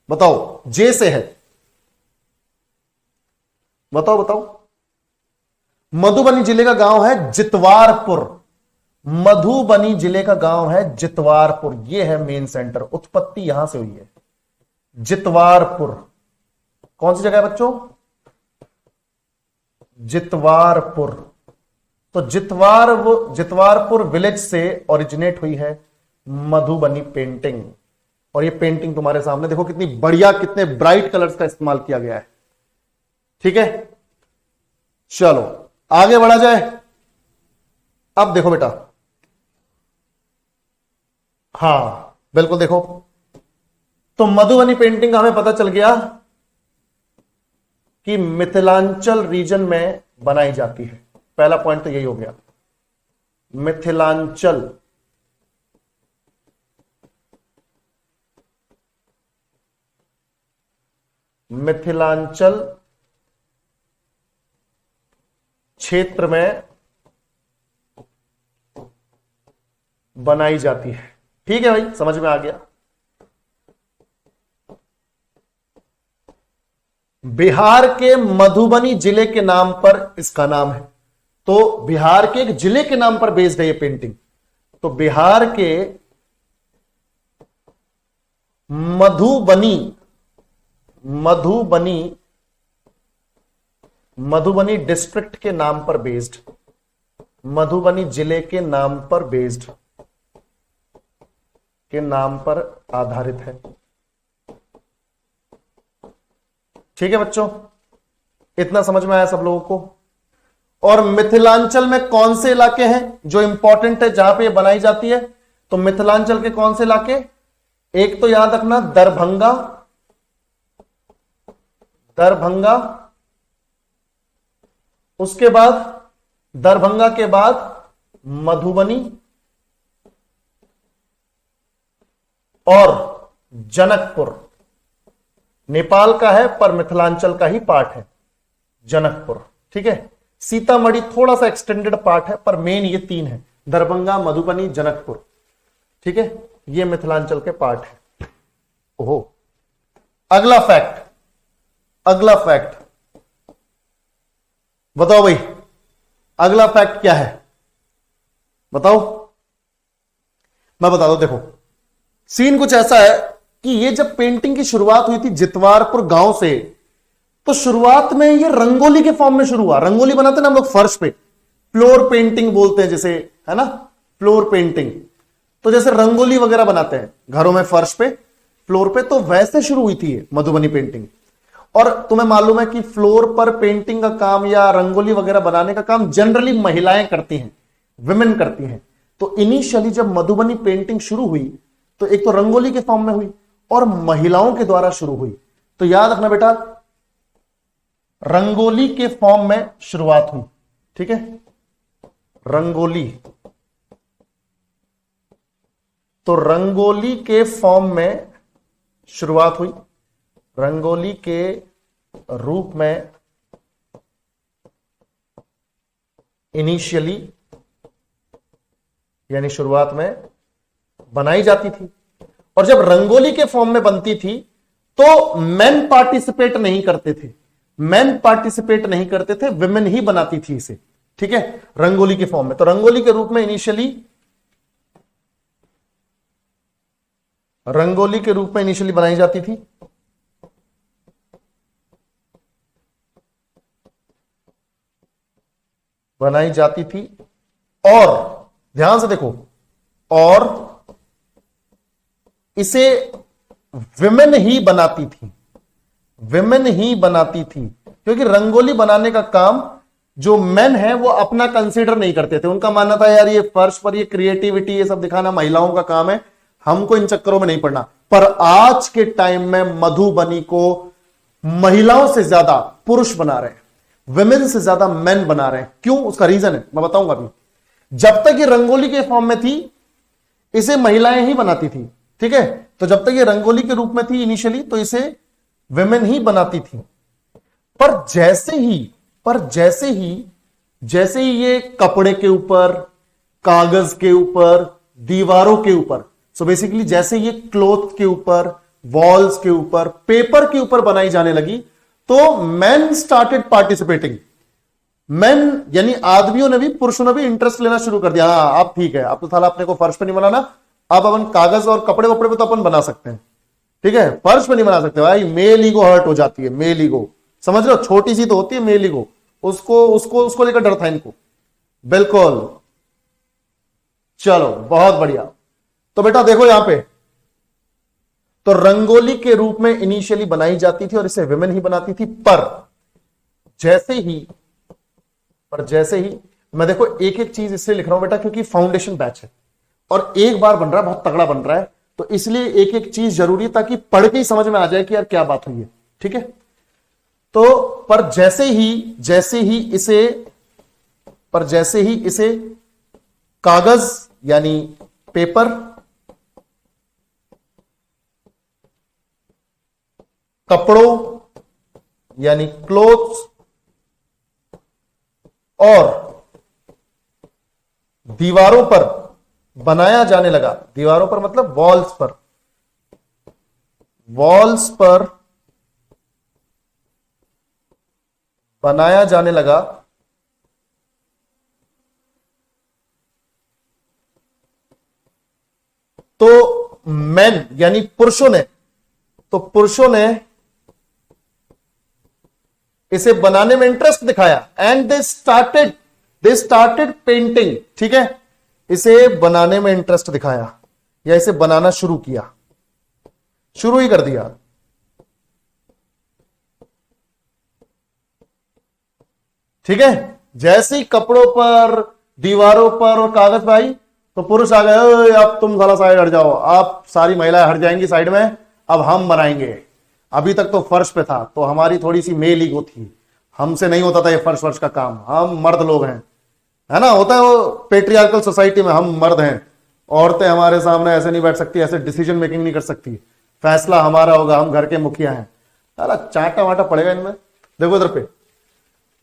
बताओ, जे से है, बताओ बताओ। मधुबनी जिले का गांव है जितवारपुर। मधुबनी जिले का गांव है जितवारपुर। यह है मेन सेंटर, उत्पत्ति यहां से हुई है, जितवारपुर। कौन सी जगह है बच्चों? जितवारपुर। तो जितवारपुर विलेज से ओरिजिनेट हुई है मधुबनी पेंटिंग। और ये पेंटिंग तुम्हारे सामने देखो, कितनी बढ़िया, कितने ब्राइट कलर्स का इस्तेमाल किया गया है, ठीक है। चलो आगे बढ़ा जाए। अब देखो बेटा, हां बिल्कुल देखो, तो मधुबनी पेंटिंग का हमें पता चल गया कि मिथिलांचल रीजन में बनाई जाती है। पहला पॉइंट तो यही हो गया, मिथिलांचल। मिथिलांचल क्षेत्र में बनाई जाती है, ठीक है भाई, समझ में आ गया। बिहार के मधुबनी जिले के नाम पर इसका नाम है। तो बिहार के एक जिले के नाम पर बेस्ड है ये पेंटिंग। तो बिहार के मधुबनी डिस्ट्रिक्ट के नाम पर बेस्ड, मधुबनी जिले के नाम पर बेस्ड, के नाम पर आधारित है, ठीक है बच्चों। इतना समझ में आया सब लोगों को? और मिथिलांचल में कौन से इलाके हैं जो इंपॉर्टेंट है जहां पे ये बनाई जाती है? तो मिथिलांचल के कौन से इलाके? एक तो याद रखना दरभंगा, दरभंगा, उसके बाद दरभंगा के बाद मधुबनी और जनकपुर। नेपाल का है पर मिथिलांचल का ही पार्ट है जनकपुर, ठीक है। सीतामढ़ी थोड़ा सा एक्सटेंडेड पार्ट है, पर मेन ये तीन है, दरभंगा, मधुबनी, जनकपुर, ठीक है। ये मिथिलांचल के पार्ट है। ओहो, अगला फैक्ट, अगला फैक्ट बताओ भाई, अगला फैक्ट क्या है बताओ? मैं बता दो। देखो सीन कुछ ऐसा है कि ये जब पेंटिंग की शुरुआत हुई थी जितवारपुर गांव से, तो शुरुआत में ये रंगोली के फॉर्म में शुरू हुआ। रंगोली बनाते ना हम लोग फर्श पे, फ्लोर पेंटिंग बोलते हैं जिसे, है ना, फ्लोर पेंटिंग। तो जैसे रंगोली वगैरह बनाते हैं घरों में फर्श पे, फ्लोर पे, तो वैसे शुरू हुई थी ये मधुबनी पेंटिंग। और तुम्हें मालूम है कि फ्लोर पर पेंटिंग का काम या रंगोली वगैरह बनाने का काम जनरली महिलाएं करती हैं, विमेन करती हैं। तो इनिशियली जब मधुबनी पेंटिंग शुरू हुई तो एक तो रंगोली के फॉर्म में हुई और महिलाओं के द्वारा शुरू हुई। तो याद रखना बेटा, रंगोली के फॉर्म में शुरुआत हुई, ठीक है, रंगोली। तो रंगोली के फॉर्म में शुरुआत हुई, रंगोली के रूप में इनिशियली यानी शुरुआत में बनाई जाती थी। और जब रंगोली के फॉर्म में बनती थी तो मेन पार्टिसिपेट नहीं करते थे, मेन पार्टिसिपेट नहीं करते थे, विमेन ही बनाती थी इसे, ठीक है, रंगोली के फॉर्म में। तो रंगोली के रूप में इनिशियली, रंगोली के रूप में इनिशियली बनाई जाती थी। बनाई जाती थी और ध्यान से देखो, और इसे विमेन ही बनाती थी, विमेन ही बनाती थी, क्योंकि रंगोली बनाने का काम जो मेन है वो अपना कंसीडर नहीं करते थे। उनका मानना था यार ये फर्श पर ये क्रिएटिविटी ये सब दिखाना महिलाओं का काम है, हमको इन चक्करों में नहीं पड़ना। पर आज के टाइम में मधुबनी को महिलाओं से ज्यादा पुरुष बना रहे हैं, विमेन से ज्यादा मेन बना रहे हैं। क्यों? उसका रीजन है, मैं बताऊंगा अभी। जब तक ये रंगोली के फॉर्म में थी इसे महिलाएं ही बनाती थी, ठीक है, तो जब तक ये रंगोली के रूप में थी इनिशियली तो इसे विमेन ही बनाती थी। पर जैसे ही ये कपड़े के ऊपर, कागज के ऊपर, दीवारों के ऊपर, सो बेसिकली जैसे ये क्लॉथ के ऊपर, वॉल्स के ऊपर, पेपर के ऊपर बनाई जाने लगी तो मेन स्टार्टेड पार्टिसिपेटिंग। मेन यानी आदमियों ने भी, पुरुषों ने भी इंटरेस्ट लेना शुरू कर दिया। हाँ अब ठीक है, अब तो साला अपने को फर्श पे नहीं बनाना, अब अपन कागज और कपड़े वपड़े पे तो अपन बना सकते हैं, ठीक है, फर्श पे नहीं बना सकते भाई, मेल ईगो हर्ट हो जाती है, मेल ईगो, समझ रहे हो, छोटी सी तो होती है मेल ईगो, उसको लेकर डर था इनको, बिल्कुल। चलो बहुत बढ़िया। तो बेटा देखो यहां पे, तो रंगोली के रूप में इनिशियली बनाई जाती थी और इसे विमेन ही बनाती थी। पर जैसे ही मैं देखो एक एक चीज इसलिए लिख रहा हूं बेटा क्योंकि फाउंडेशन बैच है और एक बार बन रहा है, बहुत तगड़ा बन रहा है, तो इसलिए एक एक चीज जरूरी है ताकि पढ़ के ही समझ में आ जाए कि यार क्या बात हुई है, ठीक है। तो पर जैसे ही इसे कागज यानी पेपर, कपड़ों यानी क्लोथ्स और दीवारों पर बनाया जाने लगा, दीवारों पर मतलब वॉल्स पर बनाया जाने लगा, तो मेन यानी पुरुषों ने इसे बनाने में इंटरेस्ट दिखाया एंड दे स्टार्टेड पेंटिंग, ठीक है, इसे बनाने में इंटरेस्ट दिखाया या इसे बनाना शुरू ही कर दिया। ठीक है, जैसे ही कपड़ों पर, दीवारों पर और कागज पर आई तो पुरुष आ गए, अब तुम सारा साइड हट जाओ, आप सारी महिलाएं हट जाएंगी साइड में, अब हम बनाएंगे। अभी तक तो फर्श पे था तो हमारी थोड़ी सी मेल ईगो थी, हमसे नहीं होता था ये फर्श का काम, हम मर्द लोग हैं, है ना, होता है वो पेट्रियार्कल सोसाइटी में, हम मर्द हैं, औरतें हमारे सामने ऐसे नहीं बैठ सकती, ऐसे डिसीजन मेकिंग नहीं कर सकती, फैसला हमारा होगा, हम घर के मुखिया हैं। अरे चाटा वाटा पड़ेगा इनमें। देखो इधर पे,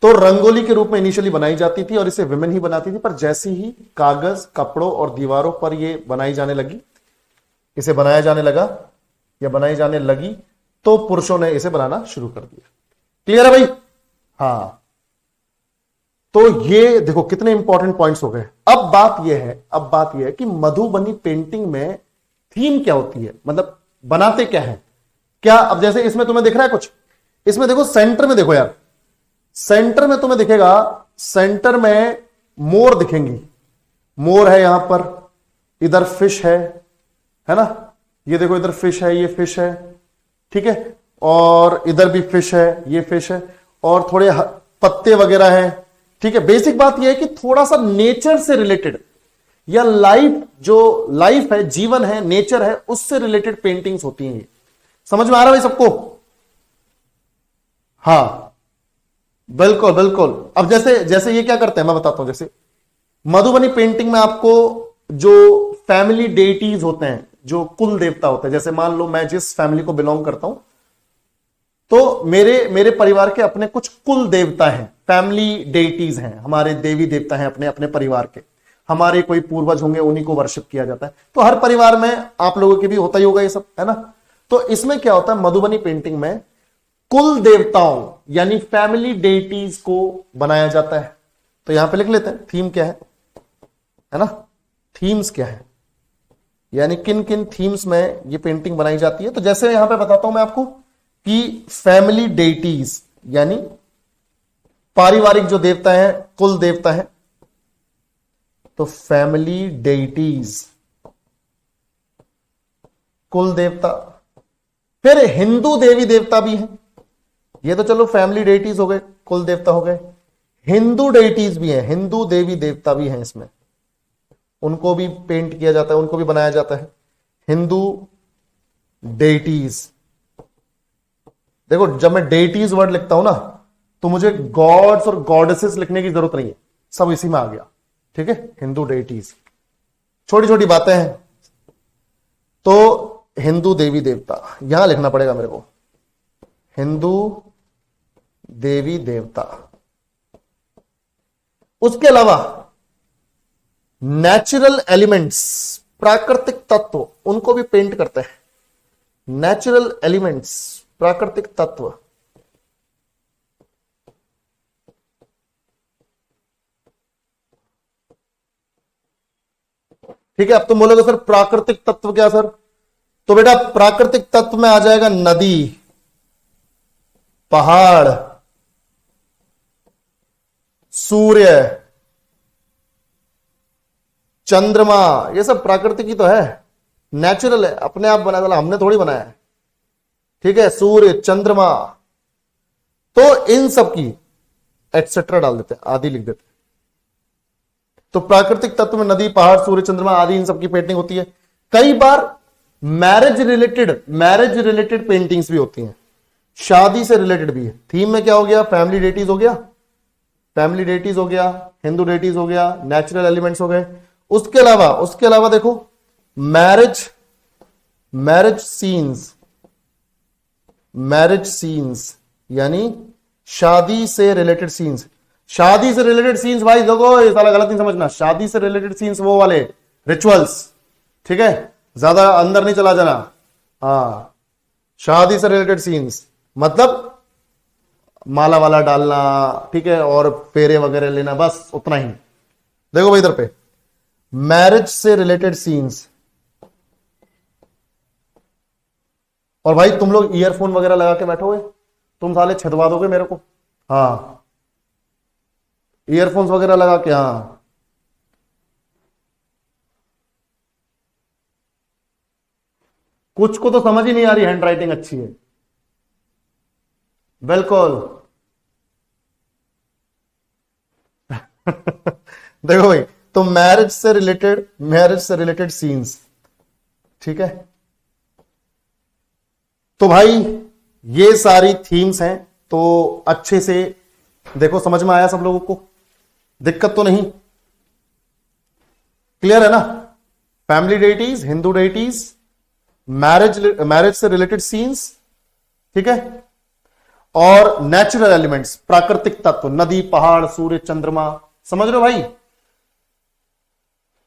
तो रंगोली के रूप में इनिशियली बनाई जाती थी और इसे विमेन ही बनाती थी, पर जैसे ही कागज, कपड़ों और दीवारों पर ये बनाई जाने लगी, इसे बनाया जाने लगा या बनाई जाने लगी, तो पुरुषों ने इसे बनाना शुरू कर दिया। क्लियर है भाई? हाँ, तो ये देखो कितने इंपॉर्टेंट पॉइंट्स हो गए। अब बात यह है कि मधुबनी पेंटिंग में थीम क्या होती है, मतलब बनाते क्या है, क्या अब जैसे इसमें तुम्हें दिख रहा है कुछ, इसमें देखो सेंटर में देखो यार, सेंटर में तुम्हें दिखेगा, सेंटर में मोर दिखेंगी, मोर है यहां पर, इधर फिश है ना, ये देखो इधर फिश है, ये फिश है, ठीक है, और इधर भी फिश है, ये फिश है, और थोड़े पत्ते वगैरह हैं, ठीक है। बेसिक बात यह है कि थोड़ा सा नेचर से रिलेटेड या लाइफ, जो लाइफ है, जीवन है, नेचर है, उससे रिलेटेड पेंटिंग्स होती हैं। समझ में आ रहा है सबको? हाँ बिल्कुल बिल्कुल। अब जैसे जैसे ये क्या करते हैं मैं बताता हूं, जैसे मधुबनी पेंटिंग में आपको जो फैमिली डेटीज होते हैं, जो कुल देवता होते हैं, जैसे मान लो मैं जिस फैमिली को बिलोंग करता हूं, तो मेरे मेरे परिवार के अपने कुछ कुल देवता हैं, फैमिली डेटीज हैं, हमारे देवी देवता हैं अपने अपने परिवार के, हमारे कोई पूर्वज होंगे, उन्हीं को वर्शिप किया जाता है। तो हर परिवार में आप लोगों के भी होता ही होगा ये सब, है ना। तो इसमें क्या होता है, मधुबनी पेंटिंग में कुल देवताओं यानी फैमिली डेटीज को बनाया जाता है। तो यहां पे लिख लेते हैं थीम क्या है ना, थीम्स क्या है, यानी किन किन थीम्स में ये पेंटिंग बनाई जाती है। तो जैसे यहां पे बताता हूं मैं आपको कि फैमिली डेटीज यानी पारिवारिक जो देवता है, कुल देवता है, तो फैमिली डेटीज कुल देवता। फिर हिंदू देवी देवता भी हैं, ये तो चलो फैमिली डेटीज हो गए, कुल देवता हो गए, हिंदू डेटीज भी हैं, हिंदू देवी देवता भी हैं इसमें, उनको भी पेंट किया जाता है, उनको भी बनाया जाता है, हिंदू डेटीज। देखो जब मैं डेटीज वर्ड लिखता हूं ना, तो मुझे गॉड्स और गॉडेसेस लिखने की जरूरत नहीं है, सब इसी में आ गया, ठीक है, हिंदू डेटीज। छोटी छोटी बातें हैं। तो हिंदू देवी देवता यहां लिखना पड़ेगा मेरे को, हिंदू देवी देवता। उसके अलावा नेचुरल एलिमेंट्स, प्राकृतिक तत्व, उनको भी पेंट करते हैं। नेचुरल एलिमेंट्स, प्राकृतिक तत्व, ठीक है। अब तुम बोलोगे सर प्राकृतिक तत्व क्या सर, तो बेटा प्राकृतिक तत्व में आ जाएगा नदी, पहाड़, सूर्य, चंद्रमा, ये सब प्राकृतिक ही तो है, नेचुरल है, अपने आप बनाया, चला हमने थोड़ी बनाया है, ठीक है। सूर्य, चंद्रमा, तो इन सब की एटसेट्रा डाल देते हैं, आदि लिख देते हैं। तो प्राकृतिक तत्व में नदी, पहाड़, सूर्य, चंद्रमा आदि, इन सब की पेंटिंग होती है। कई बार मैरिज रिलेटेड पेंटिंग्स भी होती हैं, शादी से रिलेटेड भी है। थीम में क्या हो गया, फैमिली डेटीज हो गया, फैमिली डेटीज हो गया, हिंदू डेटीज हो गया, नेचुरल एलिमेंट्स हो गए। उसके अलावा देखो मैरिज सीन्स यानी शादी से रिलेटेड सीन्स। शादी से रिलेटेड सीन्स भाई देखो, ये साला गलत नहीं समझना, शादी से रिलेटेड सीन्स वो वाले रिचुअल्स, ठीक है, ज्यादा अंदर नहीं चला जाना। हाँ, शादी से रिलेटेड सीन्स मतलब माला वाला डालना, ठीक है, और फेरे वगैरह लेना, बस उतना ही। देखो भाई इधर पे मैरिज से रिलेटेड सीन्स। और भाई तुम लोग ईयरफोन वगैरह लगा के बैठोगे, तुम साले छदवा दोगे मेरे को। हाँ, ईयरफोन्स वगैरह लगा के, हाँ कुछ को तो समझ ही नहीं आ रही, हैंड राइटिंग अच्छी है। बिल्कुल देखो भाई, तो मैरिज से रिलेटेड सीन्स, ठीक है। तो भाई ये सारी थीम्स हैं, तो अच्छे से देखो, समझ में आया सब लोगों को, दिक्कत तो नहीं, क्लियर है ना। Family deities, Hindu deities, marriage से रिलेटेड सीन्स, ठीक है, और नेचुरल एलिमेंट्स, प्राकृतिक तत्व, नदी, पहाड़, सूर्य, चंद्रमा, समझ रहे हो भाई।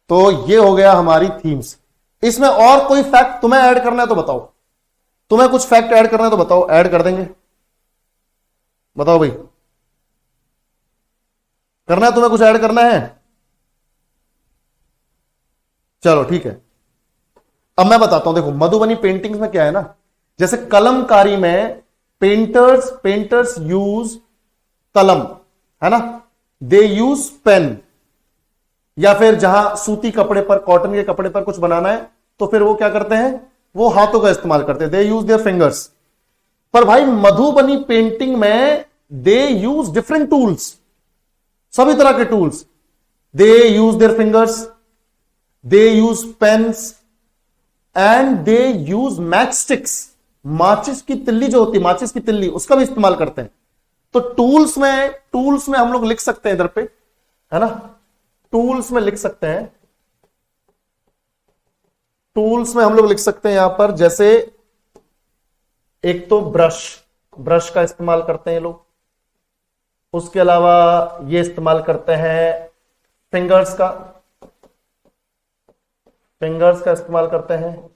तो ये हो गया हमारी थीम्स। इसमें और कोई फैक्ट तुम्हें ऐड करना है तो बताओ, तुम्हें कुछ फैक्ट ऐड करना है तो बताओ, ऐड कर देंगे, बताओ भाई, करना है तुम्हें, कुछ ऐड करना है? चलो ठीक है। अब मैं बताता हूं, देखो मधुबनी पेंटिंग्स में क्या है ना, जैसे कलमकारी में पेंटर्स यूज कलम, है ना, दे यूज पेन, या फिर जहां सूती कपड़े पर, कॉटन के कपड़े पर कुछ बनाना है तो फिर वो क्या करते हैं, वो हाथों का इस्तेमाल करते हैं, दे यूज देयर फिंगर्स। पर भाई मधुबनी पेंटिंग में दे यूज डिफरेंट टूल्स, सभी तरह के tools, they use their fingers, they use pens and they use match sticks. माचिस की तिल्ली जो होती है, माचिस की तिल्ली, उसका भी इस्तेमाल करते हैं। तो टूल्स में हम लोग लिख सकते हैं इधर पे, है ना, टूल्स में लिख सकते हैं, टूल्स में हम लोग लिख सकते हैं यहां पर, जैसे एक तो ब्रश का इस्तेमाल करते हैं लोग, उसके अलावा ये इस्तेमाल करते हैं फिंगर्स का इस्तेमाल करते हैं,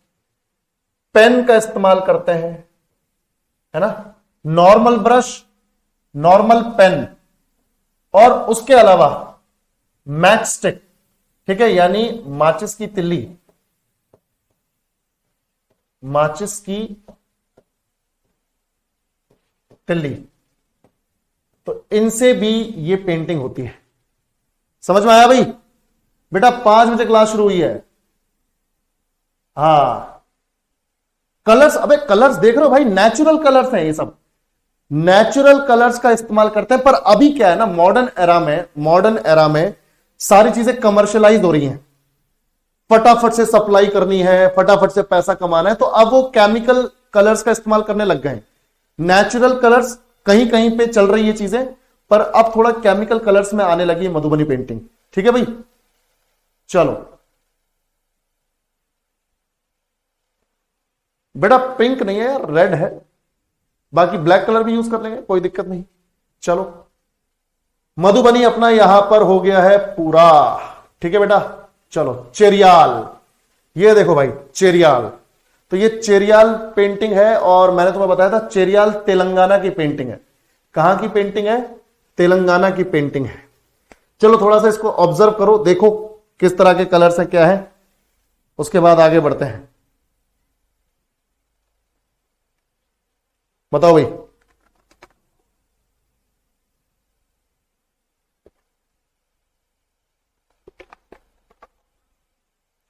पेन का इस्तेमाल करते हैं, है ना, नॉर्मल ब्रश, नॉर्मल पेन, और उसके अलावा मैच स्टिक, ठीक है, यानी माचिस की तिल्ली, माचिस की तिल्ली। तो इनसे भी ये पेंटिंग होती है। समझ में आया भाई? बेटा 5 बजे क्लास शुरू हुई है। हाँ, कलर्स, अबे कलर्स देख रहे हो भाई, नेचुरल कलर्स हैं ये सब, नेचुरल कलर्स का इस्तेमाल करते हैं। पर अभी क्या है ना, मॉडर्न एरा में सारी चीजें कमर्शियलाइज हो रही हैं, फटाफट से सप्लाई करनी है, फटाफट से पैसा कमाना है, तो अब वो केमिकल कलर्स का इस्तेमाल करने लग गए हैं। नेचुरल कलर्स कहीं कहीं पे चल रही है चीजें, पर अब थोड़ा केमिकल कलर्स में आने लगी है मधुबनी पेंटिंग। ठीक है भाई, चलो बेटा पिंक नहीं है यार, रेड है, बाकी ब्लैक कलर भी यूज कर लेंगे, कोई दिक्कत नहीं। चलो मधुबनी अपना यहां पर हो गया है पूरा। ठीक है बेटा, चलो चेरियाल, ये देखो भाई चेरियाल, तो ये चेरियाल पेंटिंग है, और मैंने तुम्हें बताया था चेरियाल तेलंगाना की पेंटिंग है। कहां की पेंटिंग है? तेलंगाना की पेंटिंग है। चलो थोड़ा सा इसको ऑब्जर्व करो, देखो किस तरह के कलर्स हैं, क्या है, उसके बाद आगे बढ़ते हैं। बताओ भाई।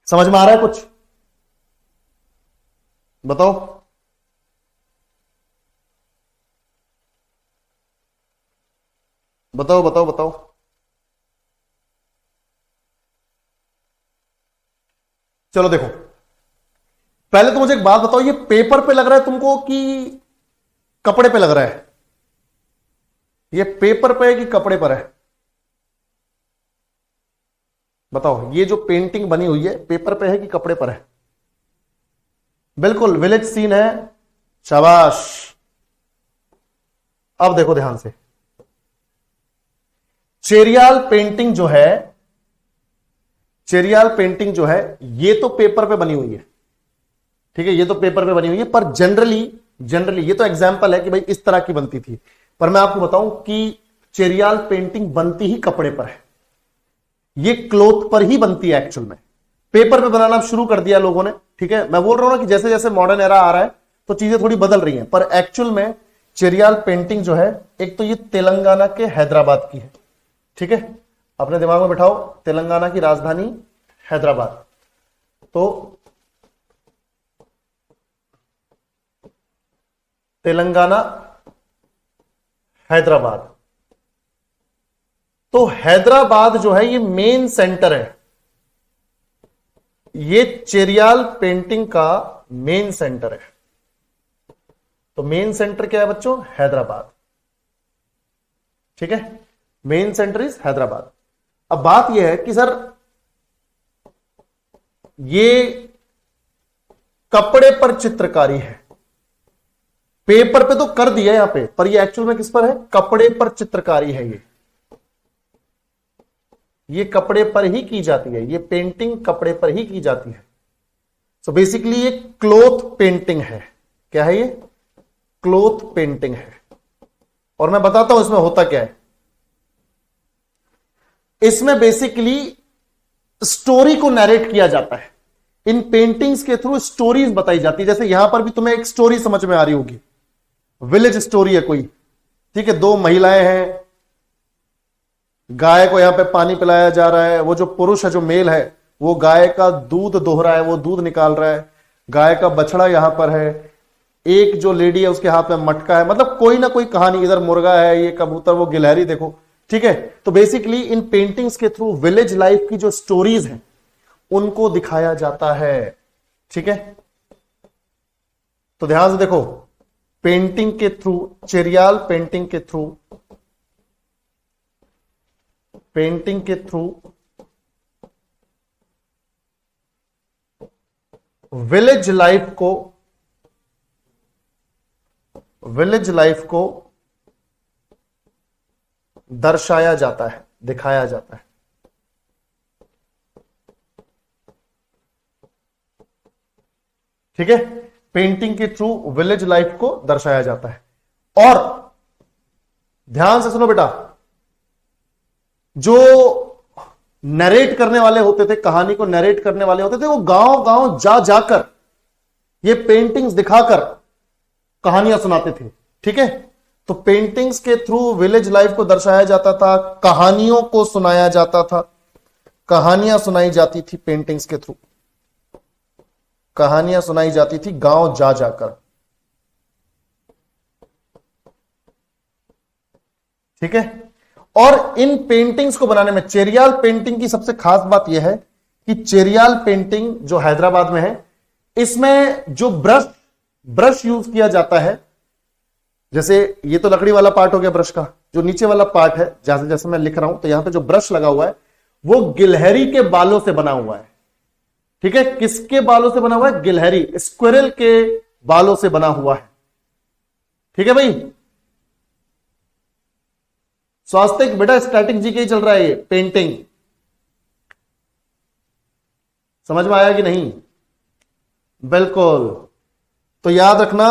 समझ में आ रहा है कुछ? बताओ। बताओ बताओ बताओ। चलो देखो, पहले तो मुझे एक बात बताओ, ये पेपर पे लग रहा है तुमको कि कपड़े पे लग रहा है? ये पेपर पे है कि कपड़े पर है? बताओ, ये जो पेंटिंग बनी हुई है पेपर पे है कि कपड़े पर है? बिल्कुल विलेज सीन है, शाबाश। अब देखो ध्यान से, चेरियाल पेंटिंग जो है ये तो पेपर पे बनी हुई है, ठीक है, ये तो पेपर पे बनी हुई है, पर जनरली ये तो एग्जांपल है कि भाई इस तरह की बनती थी, पर मैं आपको बताऊं कि चेरियाल पेंटिंग बनती ही कपड़े पर है, ये क्लोथ पर ही बनती है एक्चुअल में। पेपर पे बनाना शुरू कर दिया लोगों ने, ठीक है, मैं बोल रहा हूं ना कि जैसे जैसे मॉडर्न एरा आ रहा है तो चीजें थोड़ी बदल रही हैं, पर एक्चुअल में चेरियाल पेंटिंग जो है, एक तो ये तेलंगाना के हैदराबाद की है, ठीक है, अपने दिमाग में बिठाओ, तेलंगाना की राजधानी हैदराबाद, तो तेलंगाना हैदराबाद, तो हैदराबाद जो है ये मेन सेंटर है, ये चेरियाल पेंटिंग का मेन सेंटर है। तो मेन सेंटर क्या है बच्चों? हैदराबाद, ठीक है, मेन सेंटर इज हैदराबाद। अब बात यह है कि सर ये कपड़े पर चित्रकारी है, पेपर पे तो कर दिया यहां पे, पर ये एक्चुअल में किस पर है? कपड़े पर चित्रकारी है। ये कपड़े पर ही की जाती है, ये पेंटिंग कपड़े पर ही की जाती है। सो बेसिकली ये क्लोथ पेंटिंग है। क्या है ये? क्लोथ पेंटिंग है। और मैं बताता हूं इसमें होता क्या है। इसमें बेसिकली स्टोरी को नैरेट किया जाता है, इन पेंटिंग्स के थ्रू स्टोरीज बताई जाती है। जैसे यहां पर भी तुम्हें एक स्टोरी समझ में आ रही होगी, विलेज स्टोरी है कोई, ठीक है। दो महिलाएं हैं, गाय को यहां पे पानी पिलाया जा रहा है, वो जो पुरुष है, जो मेल है, वो गाय का दूध दोह रहा है, वो दूध निकाल रहा है, गाय का बछड़ा यहां पर है, एक जो लेडी है उसके हाथ में मटका है, मतलब कोई ना कोई कहानी, इधर मुर्गा है, ये कबूतर, वो गिलहरी देखो, ठीक है। तो बेसिकली इन पेंटिंग्स के थ्रू विलेज लाइफ की जो स्टोरीज हैं उनको दिखाया जाता है, ठीक है। तो ध्यान से देखो, पेंटिंग के थ्रू, चेरियाल पेंटिंग के थ्रू, पेंटिंग के थ्रू विलेज लाइफ को दर्शाया जाता है, दिखाया जाता है। ठीक है, पेंटिंग के थ्रू विलेज लाइफ को दर्शाया जाता है। और ध्यान से सुनो बेटा, जो नरेट करने वाले होते थे, कहानी को नरेट करने वाले होते थे, वो गांव गांव जा जाकर ये पेंटिंग्स दिखाकर कहानियां सुनाते थे, ठीक है। तो पेंटिंग्स के थ्रू विलेज लाइफ को दर्शाया जाता था, कहानियों को सुनाया जाता था, कहानियां सुनाई जाती थी पेंटिंग्स के थ्रू, कहानियां सुनाई जाती थी गांव जा जाकर, ठीक है। और इन पेंटिंग्स को बनाने में चेरियाल पेंटिंग की सबसे खास बात यह है कि चेरियाल पेंटिंग जो हैदराबाद में है, इसमें जो ब्रश यूज किया जाता है, जैसे ये तो लकड़ी वाला पार्ट हो गया ब्रश का, जो नीचे वाला पार्ट है, जैसे जैसे मैं लिख रहा हूं, तो यहां पे जो ब्रश लगा हुआ है वो गिलहरी के बालों से बना हुआ है, ठीक है। किसके बालों से बना हुआ है? गिलहरी, स्क्विरल के बालों से बना हुआ है, ठीक है भाई। स्वास्थ्य बेटा स्टैटिक जी के ही चल रहा है ये पेंटिंग, समझ में आया कि नहीं? बिल्कुल। तो याद रखना,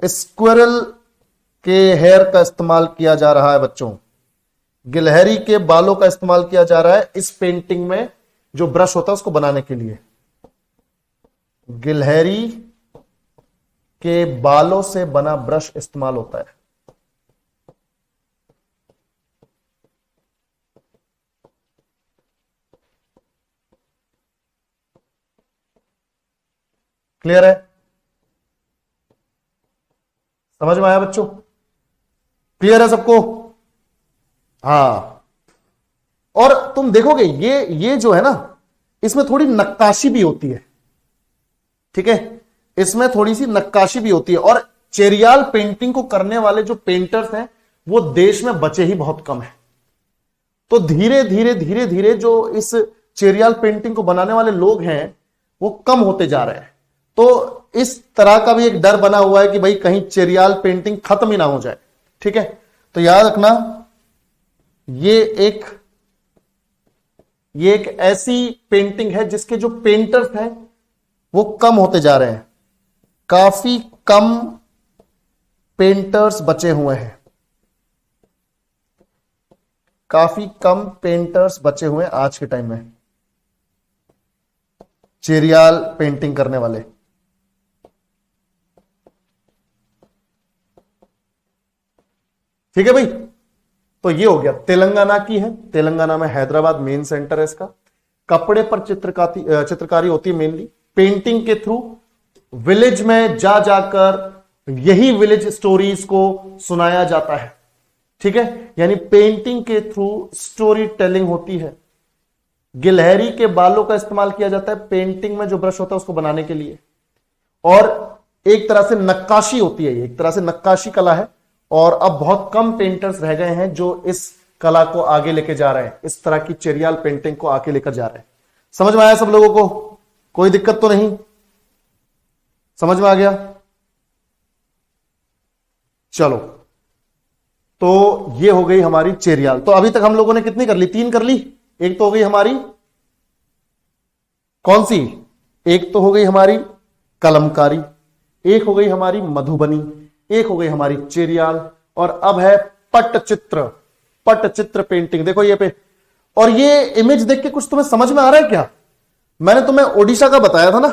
स्क्विरल के हेयर का इस्तेमाल किया जा रहा है बच्चों, गिलहरी के बालों का इस्तेमाल किया जा रहा है इस पेंटिंग में, जो ब्रश होता है उसको बनाने के लिए गिलहरी के बालों से बना ब्रश इस्तेमाल होता है। क्लियर है? समझ में आया बच्चों? क्लियर है सबको? हाँ। और तुम देखोगे ये जो है ना, इसमें थोड़ी नक्काशी भी होती है, ठीक है, इसमें थोड़ी सी नक्काशी भी होती है। और चेरियाल पेंटिंग को करने वाले जो पेंटर्स हैं वो देश में बचे ही बहुत कम है। तो धीरे धीरे जो इस चेरियाल पेंटिंग को बनाने वाले लोग हैं वो कम होते जा रहे हैं। तो इस तरह का भी एक डर बना हुआ है कि भाई कहीं चेरियाल पेंटिंग खत्म ही ना हो जाए, ठीक है। तो याद रखना, ये एक ऐसी पेंटिंग है जिसके जो पेंटर्स हैं वो कम होते जा रहे हैं, काफी कम पेंटर्स बचे हुए हैं, काफी कम पेंटर्स बचे हुए हैं आज के टाइम में, चेरियाल पेंटिंग करने वाले। ठीक है भाई। तो ये हो गया, तेलंगाना की है, तेलंगाना में हैदराबाद मेन सेंटर है इसका। कपड़े पर चित्रकारी होती है मेनली, पेंटिंग के थ्रू विलेज में जा जाकर यही विलेज स्टोरीज को सुनाया जाता है, ठीक है। यानी पेंटिंग के थ्रू स्टोरी टेलिंग होती है। गिलहरी के बालों का इस्तेमाल किया जाता है पेंटिंग में, जो ब्रश होता है उसको बनाने के लिए। और एक तरह से नक्काशी होती है, एक तरह से नक्काशी कला है। और अब बहुत कम पेंटर्स रह गए हैं जो इस कला को आगे लेके जा रहे हैं, इस तरह की चेरियाल पेंटिंग को आगे लेकर जा रहे हैं। समझ में आया सब लोगों को? कोई दिक्कत तो नहीं? समझ में आ गया? चलो, तो ये हो गई हमारी चेरियाल। तो अभी तक हम लोगों ने कितनी कर ली? 3 कर ली। एक तो हो गई हमारी कौन सी? एक तो हो गई हमारी कलमकारी, एक हो गई हमारी मधुबनी, एक हो गई हमारी चेरियाल, और अब है पट्टचित्र पेंटिंग। देखो ये पे, और ये इमेज देख के कुछ तुम्हें समझ में आ रहा है क्या? मैंने तुम्हें ओडिशा का बताया था ना,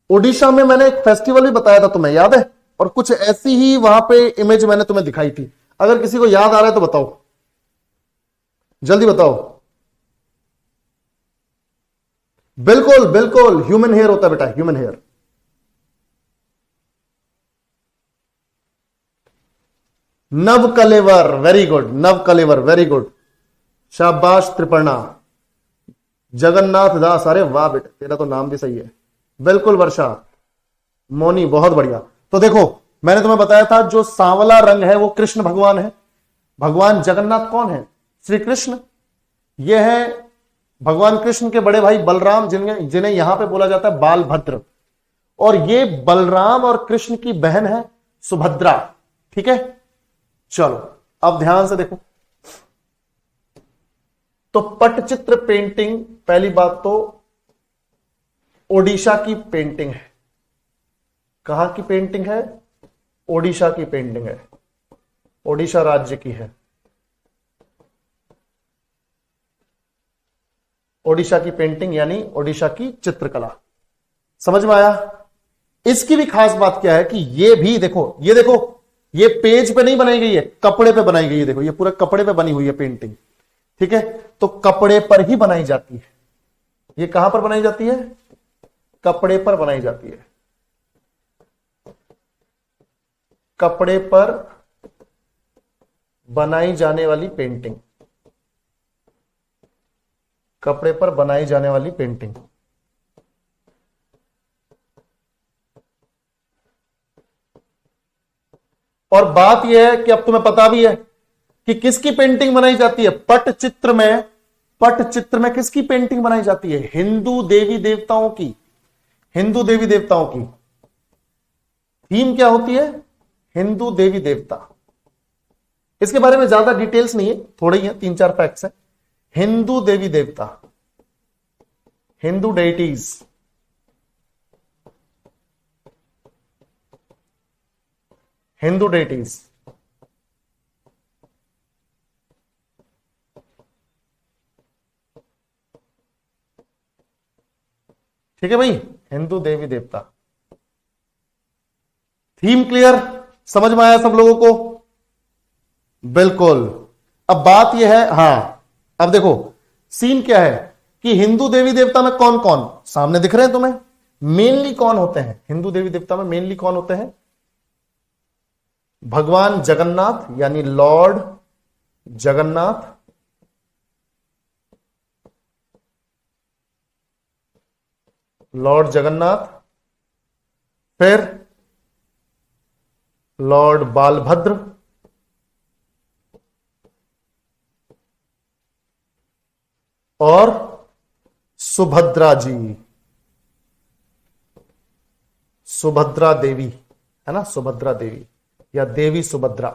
ओडिशा में मैंने एक फेस्टिवल भी बताया था, तुम्हें याद है? और कुछ ऐसी ही वहां पे इमेज मैंने तुम्हें दिखाई थी। अगर किसी को याद आ रहा है तो बताओ, जल्दी बताओ। बिल्कुल बिल्कुल, ह्यूमन हेयर होता है बेटा, ह्यूमन हेयर। नव कलेवर, वेरी गुड, नव कलेवर, वेरी गुड, शाबाश त्रिपर्णा। जगन्नाथ दास, अरे वाह बेटा, तेरा तो नाम भी सही है। बिल्कुल वर्षा, मोनी, बहुत बढ़िया। तो देखो, मैंने तुम्हें बताया था जो सांवला रंग है वो कृष्ण भगवान है। भगवान जगन्नाथ कौन है? श्री कृष्ण। ये है भगवान कृष्ण के बड़े भाई बलराम, जिन्हें यहां पे बोला जाता है बालभद्र। और ये बलराम और कृष्ण की बहन है सुभद्रा। ठीक है, चलो अब ध्यान से देखो। तो पटचित्र पेंटिंग, पहली बात तो ओडिशा की पेंटिंग है। कहां की पेंटिंग है? ओडिशा की पेंटिंग है, ओडिशा राज्य की है। ओडिशा की पेंटिंग यानी ओडिशा की चित्रकला। समझ में आया? इसकी भी खास बात क्या है कि ये भी देखो, ये देखो, ये पेज पे नहीं बनाई गई है, कपड़े पे बनाई गई है। देखो, ये पूरा कपड़े पे बनी हुई है पेंटिंग। ठीक है, तो कपड़े पर ही बनाई जाती है। ये कहां पर बनाई जाती है? कपड़े पर बनाई जाती है। कपड़े पर बनाई जाने वाली पेंटिंग, कपड़े पर बनाई जाने वाली पेंटिंग। और बात यह है कि अब तुम्हें पता भी है कि किसकी पेंटिंग बनाई जाती है पटचित्र में। पटचित्र में किसकी पेंटिंग बनाई जाती है? हिंदू देवी देवताओं की। हिंदू देवी देवताओं की थीम क्या होती है? हिंदू देवी देवता। इसके बारे में ज्यादा डिटेल्स नहीं है, थोड़े ही है, 3-4 फैक्ट्स हैं। हिंदू देवी देवता, हिंदू डेइटीज। हिंदू डेइटीज, ठीक है भाई, हिंदू देवी देवता। Theme clear? समझ में आया सब लोगों को? बिल्कुल। अब बात यह है, हां, अब देखो सीन क्या है कि हिंदू देवी देवता में कौन कौन सामने दिख रहे हैं तुम्हें? मेनली कौन होते हैं हिंदू देवी देवता में? मेनली कौन होते हैं? भगवान जगन्नाथ यानी लॉर्ड जगन्नाथ, लॉर्ड जगन्नाथ, फिर लॉर्ड बालभद्र, और सुभद्रा जी, सुभद्रा देवी, है ना, सुभद्रा देवी या देवी सुभद्रा।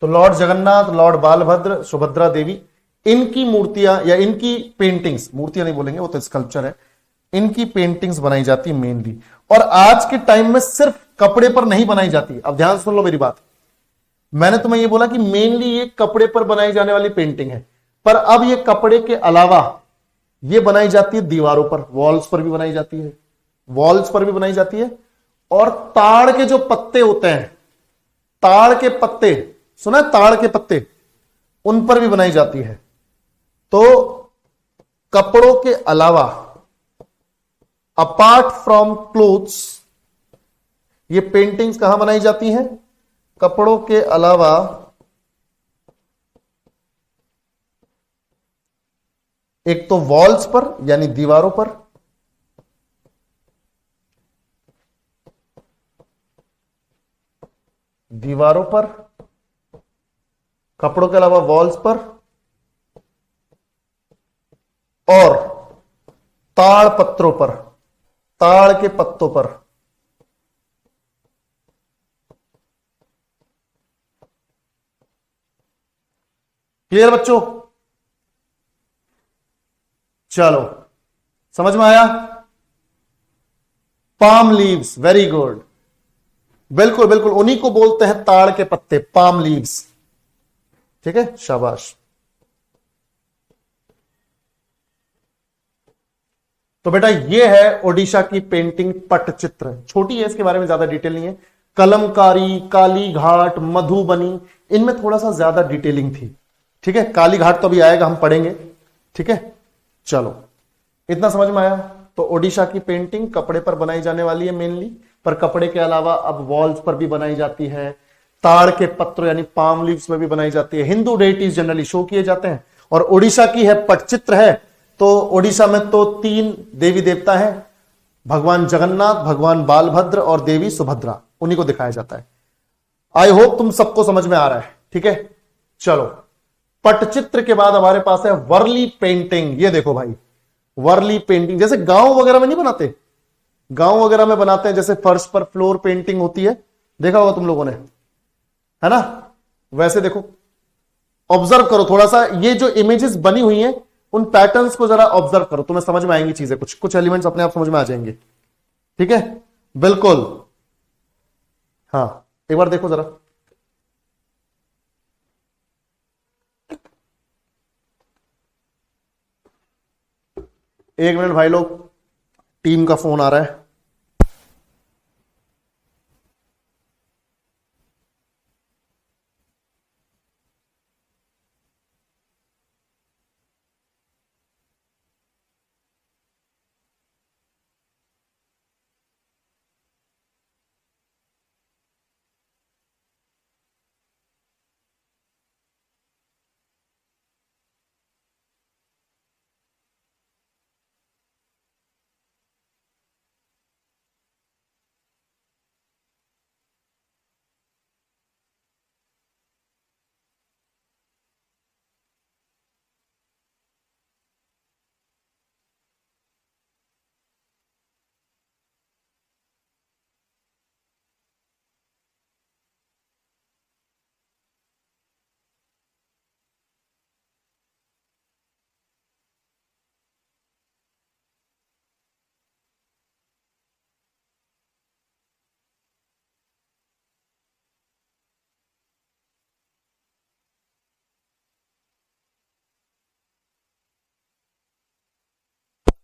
तो लॉर्ड जगन्नाथ, लॉर्ड बालभद्र, सुभद्रा देवी, इनकी मूर्तियां या इनकी पेंटिंग्स, मूर्तियां नहीं बोलेंगे, वो तो स्कल्पचर है, इनकी पेंटिंग्स बनाई जाती है मेनली। और आज के टाइम में सिर्फ कपड़े पर नहीं बनाई जाती। अब ध्यान सुन लो मेरी बात, मैंने तुम्हें यह बोला कि मेनली ये कपड़े पर बनाई जाने वाली पेंटिंग है, पर अब ये कपड़े के अलावा ये बनाई जाती है दीवारों पर, वॉल्स पर भी बनाई जाती है, वॉल्स पर भी बनाई जाती है। और ताड़ के जो पत्ते होते हैं, ताड़ के पत्ते, सुना है ताड़ के पत्ते, उन पर भी बनाई जाती है। तो कपड़ों के अलावा, अपार्ट फ्रॉम क्लोथ्स, ये पेंटिंग्स कहां बनाई जाती हैं? कपड़ों के अलावा एक तो वॉल्स पर यानी दीवारों पर, दीवारों पर, कपड़ों के अलावा वॉल्स पर, और ताड़ पत्रों पर, ताड़ के पत्तों पर। क्लियर बच्चों? चलो, समझ में आया? पाम लीव्स, वेरी गुड, बिल्कुल बिल्कुल, उन्हीं को बोलते हैं ताड़ के पत्ते, पाम लीव्स। ठीक है, शाबाश। तो बेटा ये है ओडिशा की पेंटिंग पटचित्र, छोटी है, इसके बारे में ज्यादा डिटेल नहीं है। कलमकारी, काली घाट, मधुबनी, इनमें थोड़ा सा ज्यादा डिटेलिंग थी। ठीक है, काली घाट तो अभी आएगा, हम पढ़ेंगे। ठीक है, चलो इतना समझ में आया। तो ओडिशा की पेंटिंग कपड़े पर बनाई जाने वाली है मेनली, पर कपड़े के अलावा अब वॉल्स पर भी बनाई जाती है, ताड़ के पत्र यानी पाम लीव्स में भी बनाई जाती है, हिंदू डेटीज जनरली शो किए जाते हैं। और ओडिशा की है पटचित्र है, तो ओडिशा में तो 3 देवी देवता हैं, भगवान जगन्नाथ, भगवान बालभद्र और देवी सुभद्रा, उन्हीं को दिखाया जाता है। आई होप तुम सबको समझ में आ रहा है। ठीक है, चलो पटचित्र के बाद हमारे पास है वर्ली पेंटिंग। ये देखो भाई, वर्ली पेंटिंग जैसे गांव वगैरह में नहीं बनाते, गांव वगैरह में बनाते हैं, जैसे फर्श पर फ्लोर पेंटिंग होती है, देखा होगा तुम लोगों ने, है ना। वैसे देखो, ऑब्जर्व करो थोड़ा सा, ये जो इमेजेस बनी हुई हैं उन पैटर्न्स को जरा ऑब्जर्व करो, तुम्हें समझ में आएंगी चीजें, कुछ कुछ एलिमेंट्स अपने आप समझ में आ जाएंगे। ठीक है, बिल्कुल। हाँ, एक बार देखो जरा, एक मिनट भाई लोग, टीम का फोन आ रहा है।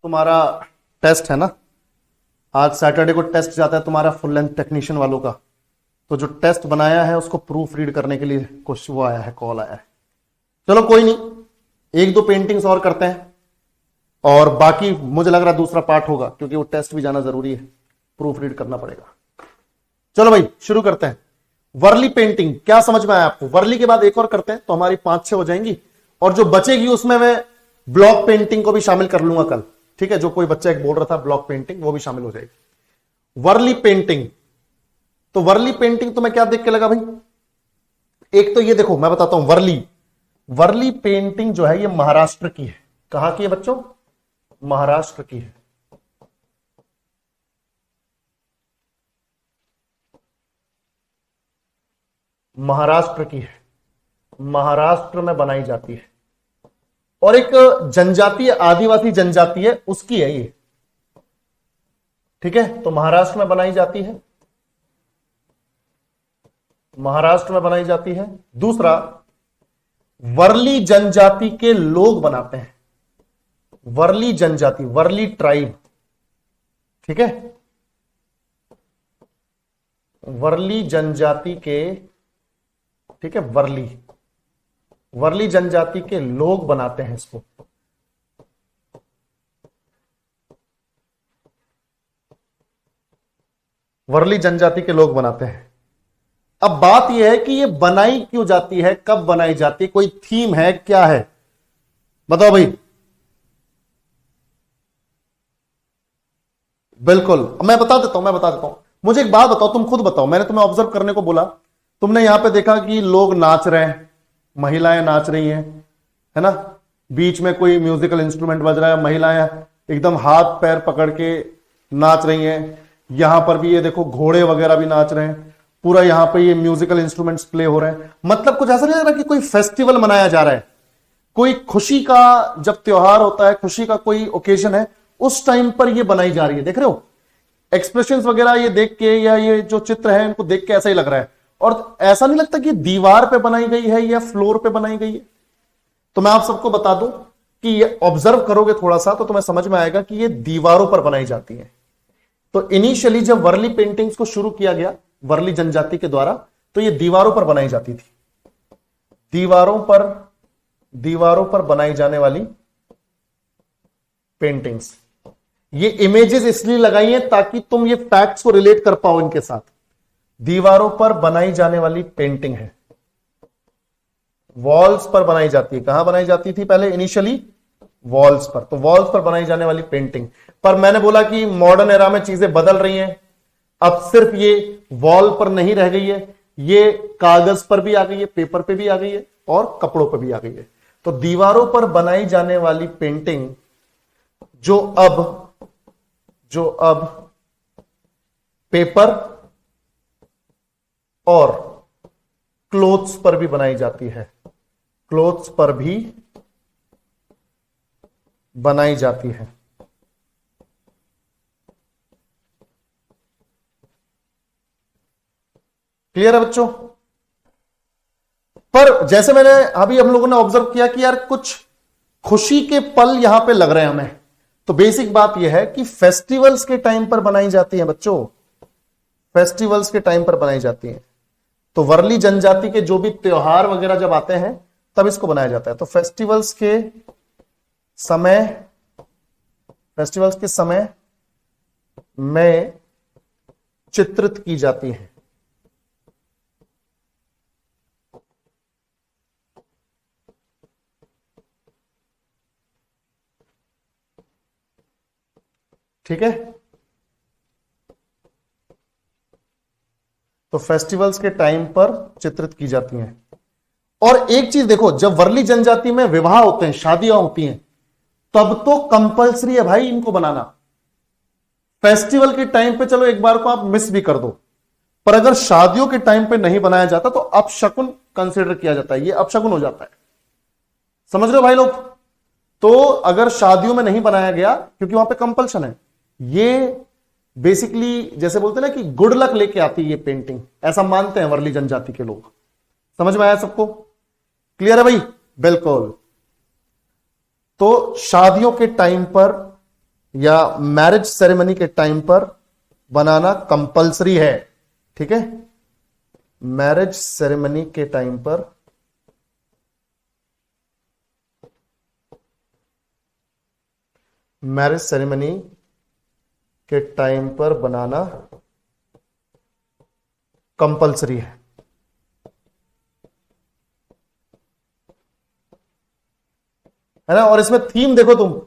तुम्हारा टेस्ट है ना, आज सैटरडे को टेस्ट जाता है तुम्हारा फुल लेंथ टेक्नीशियन वालों का, तो जो टेस्ट बनाया है उसको प्रूफ रीड करने के लिए कुछ वो आया है, कॉल आया है। चलो कोई नहीं, 1-2 पेंटिंग्स और करते हैं, और बाकी मुझे लग रहा है दूसरा पार्ट होगा, क्योंकि वो टेस्ट भी जाना जरूरी है, प्रूफ रीड करना पड़ेगा। चलो भाई शुरू करते हैं। वर्ली पेंटिंग क्या समझ में आया आपको? वर्ली के बाद एक और करते हैं तो हमारी 5-6 हो जाएंगी, और जो बचेगी उसमें मैं ब्लॉक पेंटिंग को भी शामिल कर लूंगा कल। ठीक है, जो कोई बच्चा एक बोल रहा था ब्लॉक पेंटिंग, वो भी शामिल हो जाएगी। वर्ली पेंटिंग, तो वर्ली पेंटिंग तुम्हें क्या देख के लगा भाई? एक तो ये देखो, मैं बताता हूं, वर्ली वर्ली पेंटिंग जो है ये महाराष्ट्र की है। कहां की है बच्चों? महाराष्ट्र की है। महाराष्ट्र की है, महाराष्ट्र में बनाई जाती है, और एक जनजाति, आदिवासी जनजाति है, उसकी है ये। ठीक है, तो महाराष्ट्र में बनाई जाती है, महाराष्ट्र में बनाई जाती है। दूसरा, वर्ली जनजाति के लोग बनाते हैं, वर्ली जनजाति, वर्ली ट्राइब। ठीक है, वर्ली जनजाति के, ठीक है, वर्ली जनजाति के लोग बनाते हैं इसको। वर्ली जनजाति के लोग बनाते हैं। अब बात यह है कि ये बनाई क्यों जाती है, कब बनाई जाती है, कोई थीम है, क्या है, बताओ भाई। बिल्कुल, मैं बता देता हूं, मुझे एक बात बताओ, तुम खुद बताओ, मैंने तुम्हें ऑब्जर्व करने को बोला, तुमने यहां पे देखा कि लोग नाच रहे हैं, महिलाएं नाच रही हैं, है ना, बीच में कोई म्यूजिकल इंस्ट्रूमेंट बज रहा है, महिलाएं एकदम हाथ पैर पकड़ के नाच रही हैं। यहां पर भी ये देखो घोड़े वगैरह भी नाच रहे हैं, पूरा यहां पे ये म्यूजिकल इंस्ट्रूमेंट्स प्ले हो रहे हैं। मतलब कुछ ऐसा नहीं लग रहा कि कोई फेस्टिवल मनाया जा रहा है, कोई खुशी का जब त्योहार होता है, खुशी का कोई ओकेजन है, उस टाइम पर ये बनाई जा रही है। देख रहे हो एक्सप्रेशंस वगैरह ये देख के, या ये जो चित्र है इनको देख के ऐसा ही लग रहा है। और ऐसा नहीं लगता कि दीवार पे बनाई गई है या फ्लोर पे बनाई गई है। तो मैं आप सबको बता दूं, कि ये ऑब्जर्व करोगे थोड़ा सा तो तुम्हें समझ में आएगा कि ये दीवारों पर बनाई जाती है। तो इनिशियली जब वर्ली पेंटिंग्स को शुरू किया गया वर्ली जनजाति के द्वारा, तो ये दीवारों पर बनाई जाती थी। दीवारों पर बनाई जाने वाली पेंटिंग्स। ये इमेजेस इसलिए लगाई हैं ताकि तुम ये फैक्ट्स को रिलेट कर पाओ इनके साथ। दीवारों पर बनाई जाने वाली पेंटिंग है, वॉल्स पर बनाई जाती है। कहां बनाई जाती थी पहले इनिशियली? वॉल्स पर। तो वॉल्स पर बनाई जाने वाली पेंटिंग। पर मैंने बोला कि मॉडर्न एरा में चीजें बदल रही हैं, अब सिर्फ ये वॉल पर नहीं रह गई है, ये कागज पर भी आ गई है, पेपर पे भी आ गई है और कपड़ों पर भी आ गई है। तो दीवारों पर बनाई जाने वाली पेंटिंग जो अब पेपर और क्लोथ्स पर भी बनाई जाती है, क्लोथ्स पर भी बनाई जाती है। क्लियर है बच्चों? पर जैसे मैंने अभी हम लोगों ने ऑब्जर्व किया कि यार कुछ खुशी के पल यहां पे लग रहे हैं हमें, तो बेसिक बात यह है कि फेस्टिवल्स के टाइम पर बनाई जाती है बच्चों, फेस्टिवल्स के टाइम पर बनाई जाती है। तो वर्ली जनजाति के जो भी त्योहार वगैरह जब आते हैं तब इसको बनाया जाता है। तो फेस्टिवल्स के समय में चित्रित की जाती है। ठीक है? तो फेस्टिवल्स के टाइम पर चित्रित की जाती हैं। और एक चीज देखो, जब वर्ली जनजाति में विवाह होते हैं, शादियां होती हैं, तब तो कंपलसरी है भाई इनको बनाना। फेस्टिवल के टाइम पे चलो एक बार को आप मिस भी कर दो, पर अगर शादियों के टाइम पे नहीं बनाया जाता तो अपशकुन कंसिडर किया जाता है, ये अपशकुन हो जाता है। समझ रहे हो भाई लोग? तो अगर शादियों में नहीं बनाया गया क्योंकि वहां पे कंपल्शन है, ये बेसिकली जैसे बोलते हैं ना कि गुड लक लेके आती है ये पेंटिंग, ऐसा मानते हैं वर्ली जनजाति के लोग। समझ में आया सबको? क्लियर है भाई? बिल्कुल। तो शादियों के टाइम पर या मैरिज सेरेमनी के टाइम पर बनाना कंपलसरी है। ठीक है? मैरिज सेरेमनी के टाइम पर बनाना कंपलसरी है। है ना? और इसमें थीम देखो तुम,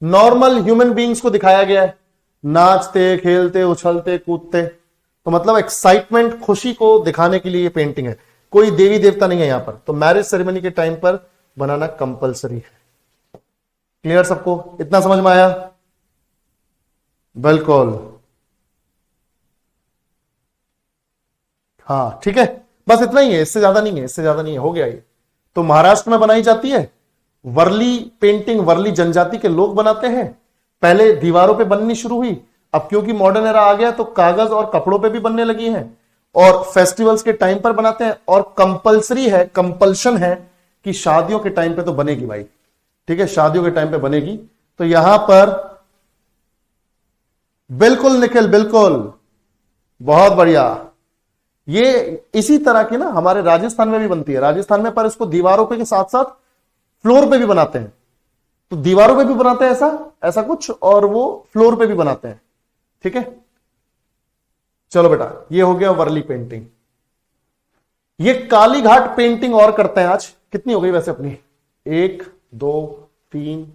नॉर्मल ह्यूमन बीइंग्स को दिखाया गया है, नाचते खेलते उछलते कूदते। तो मतलब एक्साइटमेंट, खुशी को दिखाने के लिए ये पेंटिंग है, कोई देवी देवता नहीं है यहां पर। तो मैरिज सेरेमनी के टाइम पर बनाना कंपलसरी है। क्लियर सबको? इतना समझ में आया? बिल्कुल। हाँ ठीक है, बस इतना ही है, इससे ज्यादा नहीं है, इससे ज्यादा नहीं है, हो गया ये। तो महाराष्ट्र में बनाई जाती है वर्ली पेंटिंग, वर्ली जनजाति के लोग बनाते हैं। पहले दीवारों पे बननी शुरू हुई, अब क्योंकि मॉडर्न एरा आ गया तो कागज और कपड़ों पे भी बनने लगी हैं, और फेस्टिवल्स के टाइम पर बनाते हैं। और कंपलसरी है, कंपल्शन है कि शादियों के टाइम पे तो बनेगी भाई। ठीक है? शादियों के टाइम पे बनेगी। तो यहां पर बिल्कुल निखिल, बिल्कुल, बहुत बढ़िया। ये इसी तरह की ना हमारे राजस्थान में भी बनती है, राजस्थान में, पर इसको दीवारों पे के साथ साथ फ्लोर पे भी बनाते हैं। तो दीवारों पे भी बनाते हैं ऐसा कुछ, और वो फ्लोर पे भी बनाते हैं। ठीक है? चलो बेटा, ये हो गया वर्ली पेंटिंग। ये काली घाट पेंटिंग और करते हैं आज। कितनी हो गई वैसे अपनी? 1 2 3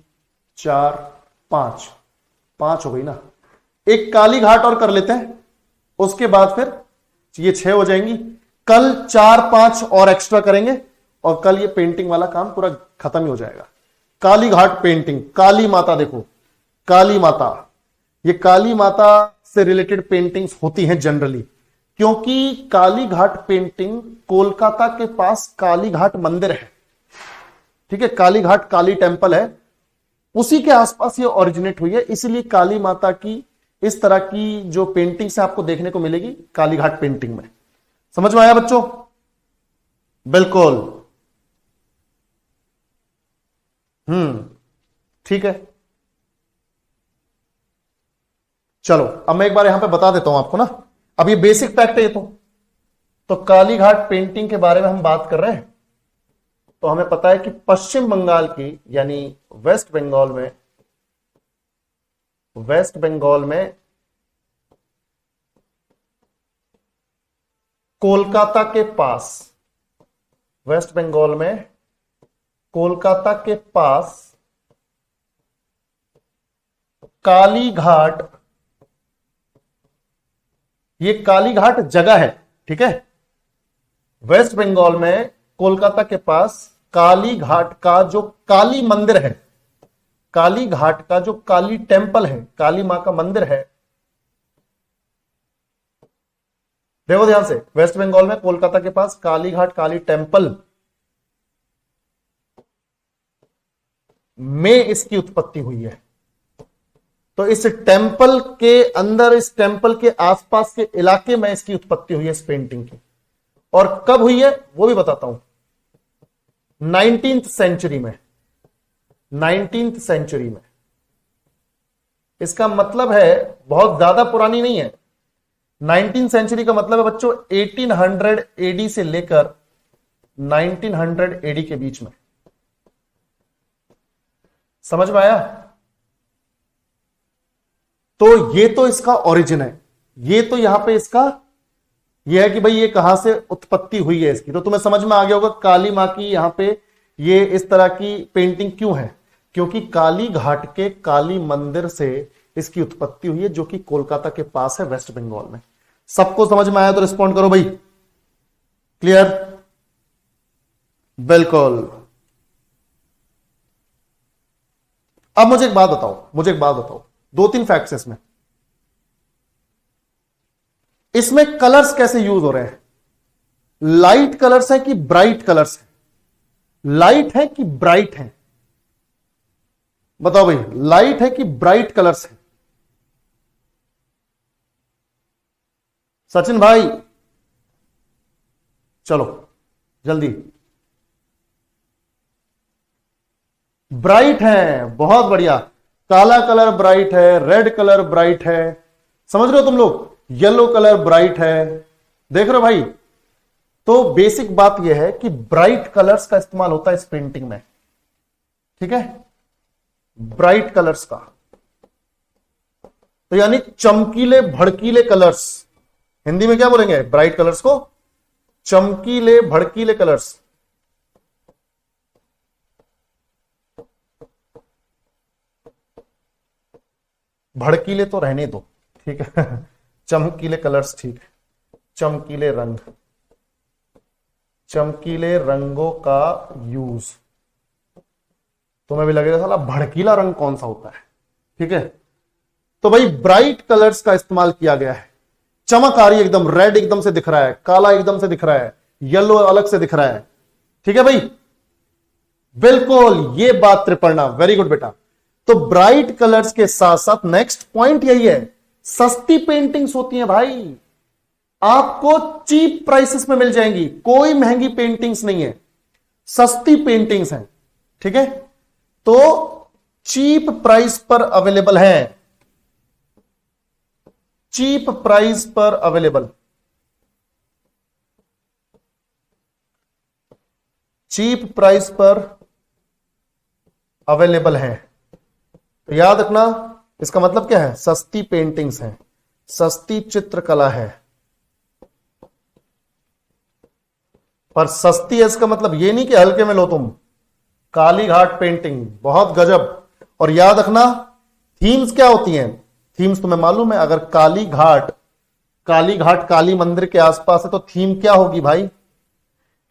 4 5 हो गई ना। एक काली घाट और कर लेते हैं, उसके बाद फिर ये 6 हो जाएंगी। कल 4 5 और एक्स्ट्रा करेंगे और कल ये पेंटिंग वाला काम पूरा खत्म ही हो जाएगा। काली घाट पेंटिंग, काली माता, देखो काली माता, ये काली माता से रिलेटेड पेंटिंग्स होती हैं जनरली, क्योंकि काली घाट पेंटिंग कोलकाता के पास काली घाट मंदिर है। ठीक है? काली घाट काली टेंपल है, उसी के आसपास ये ओरिजिनेट हुई है, इसीलिए काली माता की इस तरह की जो पेंटिंग्स आपको देखने को मिलेगी काली घाट पेंटिंग में। समझ में आया बच्चों? बिल्कुल। ठीक है। चलो अब मैं एक बार यहां पे बता देता हूं आपको ना, अब ये बेसिक फैक्ट है ये तो कालीघाट पेंटिंग के बारे में हम बात कर रहे हैं। तो हमें पता है कि पश्चिम बंगाल की यानी वेस्ट बंगाल में कोलकाता के पास, वेस्ट बंगाल में कोलकाता के पास कालीघाट, ये कालीघाट जगह है, ठीक है। वेस्ट बंगाल में कोलकाता के पास कालीघाट का जो काली मंदिर है, कालीघाट का जो काली टेंपल है, काली मां का मंदिर है, देखो ध्यान से, वेस्ट बंगाल में कोलकाता के पास कालीघाट काली टेंपल में इसकी उत्पत्ति हुई है। तो इस टेंपल के अंदर, इस टेंपल के आसपास के इलाके में इसकी उत्पत्ति हुई है इस पेंटिंग की। और कब हुई है वो भी बताता हूं, 19th सेंचुरी में, 19th सेंचुरी में। इसका मतलब है बहुत ज्यादा पुरानी नहीं है। 19th सेंचुरी का मतलब है बच्चों 1800 एडी से लेकर 1900 एडी के बीच में। समझ में आया? तो ये तो इसका ओरिजिन है, ये तो यहां पे इसका ये है कि भाई ये कहां से उत्पत्ति हुई है इसकी। तो तुम्हें समझ में आ गया होगा काली मां की यहां पे ये इस तरह की पेंटिंग क्यों है, क्योंकि काली घाट के काली मंदिर से इसकी उत्पत्ति हुई है, जो कि कोलकाता के पास है, वेस्ट बंगाल में। सबको समझ में आया तो रिस्पॉन्ड करो भाई। क्लियर? बिल्कुल। अब मुझे एक बात बताओ, 2-3 फैक्ट्स इसमें कलर्स कैसे यूज हो रहे हैं। लाइट कलर्स है कि ब्राइट कलर्स है? लाइट है कि ब्राइट है? बताओ भाई, लाइट है कि ब्राइट कलर्स है? सचिन भाई चलो जल्दी। ब्राइट है, बहुत बढ़िया। काला कलर ब्राइट है, रेड कलर ब्राइट है, समझ रहे हो तुम लोग? येलो कलर ब्राइट है, देख रहे हो भाई? तो बेसिक बात यह है कि ब्राइट कलर्स का इस्तेमाल होता है इस पेंटिंग में, ठीक है, ब्राइट कलर्स का। तो यानी चमकीले भड़कीले कलर्स, हिंदी में क्या बोलेंगे ब्राइट कलर्स को? चमकीले भड़कीले कलर्स। भड़कीले तो रहने दो, ठीक है चमकीले कलर्स, ठीक है। चमकीले रंग, चमकीले रंगों का यूज। तुम्हें भी लगेगा साला भड़कीला रंग कौन सा होता है, ठीक है। तो भाई ब्राइट कलर्स का इस्तेमाल किया गया है। चमक आ रही है एकदम, रेड एकदम से दिख रहा है, काला एकदम से दिख रहा है, येलो अलग से दिख रहा है, ठीक है भाई? बिल्कुल, ये बात त्रिपर्णा, वेरी गुड बेटा। तो ब्राइट कलर्स के साथ साथ नेक्स्ट पॉइंट यही है, सस्ती पेंटिंग्स होती हैं भाई, आपको चीप प्राइसेस में मिल जाएंगी। कोई महंगी पेंटिंग्स नहीं है, सस्ती पेंटिंग्स हैं, ठीक है। तो चीप प्राइस पर अवेलेबल है, चीप प्राइस पर अवेलेबल, चीप प्राइस पर अवेलेबल है। तो याद रखना, इसका मतलब क्या है? सस्ती पेंटिंग्स हैं, सस्ती चित्रकला है। पर सस्ती है इसका मतलब ये नहीं कि हल्के में लो तुम। कालीघाट पेंटिंग बहुत गजब। और याद रखना थीम्स क्या होती हैं, थीम्स तुम्हें मालूम है? अगर कालीघाट काली मंदिर के आसपास है तो थीम क्या होगी भाई?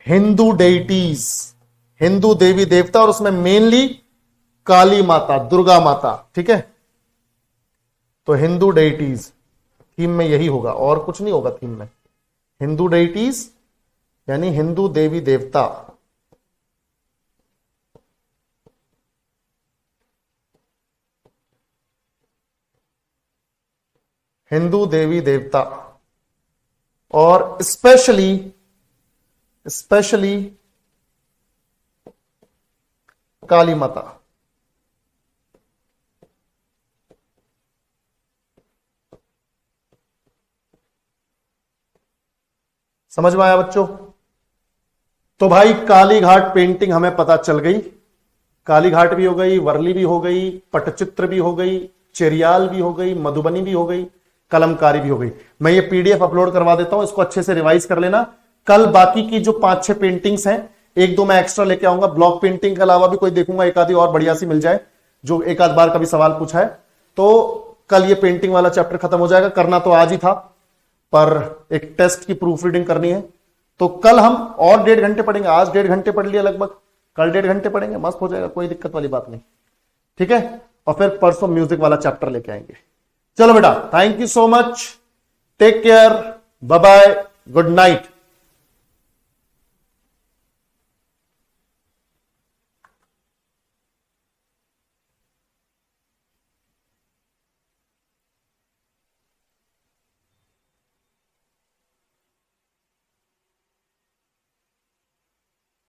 हिंदू डेइटीज, हिंदू देवी देवता, और उसमें मेनली काली माता, दुर्गा माता, ठीक है। तो हिंदू डेइटीज थीम में यही होगा, और कुछ नहीं होगा थीम में। हिंदू डेइटीज यानी हिंदू देवी देवता। हिंदू देवी देवता, और स्पेशली काली माता, समझ में आया बच्चों? तो भाई कालीघाट पेंटिंग हमें पता चल गई, कालीघाट भी हो गई, वर्ली भी हो गई, पटचित्र भी हो गई, चेरियाल भी हो गई, मधुबनी भी हो गई, कलमकारी भी हो गई। मैं ये पीडीएफ अपलोड करवा देता हूं, इसको अच्छे से रिवाइज कर लेना। कल बाकी की जो 5-6 पेंटिंग्स हैं, एक दो मैं एक्स्ट्रा लेके आऊंगा, ब्लॉक पेंटिंग के अलावा भी कोई देखूंगा, एक आधी और बढ़िया सी मिल जाए जो एक आध बार का भी सवाल पूछा है। तो कल ये पेंटिंग वाला चैप्टर खत्म हो जाएगा। करना तो आज ही था, पर एक टेस्ट की प्रूफ रीडिंग करनी है, तो कल हम और 1.5 घंटे पढ़ेंगे। आज 1.5 घंटे पढ़ लिया लगभग, कल 1.5 घंटे पढ़ेंगे, मस्त हो जाएगा, कोई दिक्कत वाली बात नहीं। ठीक है, और फिर परसों म्यूजिक वाला चैप्टर लेके आएंगे। चलो बेटा, thank you so much, take care, bye bye, good night.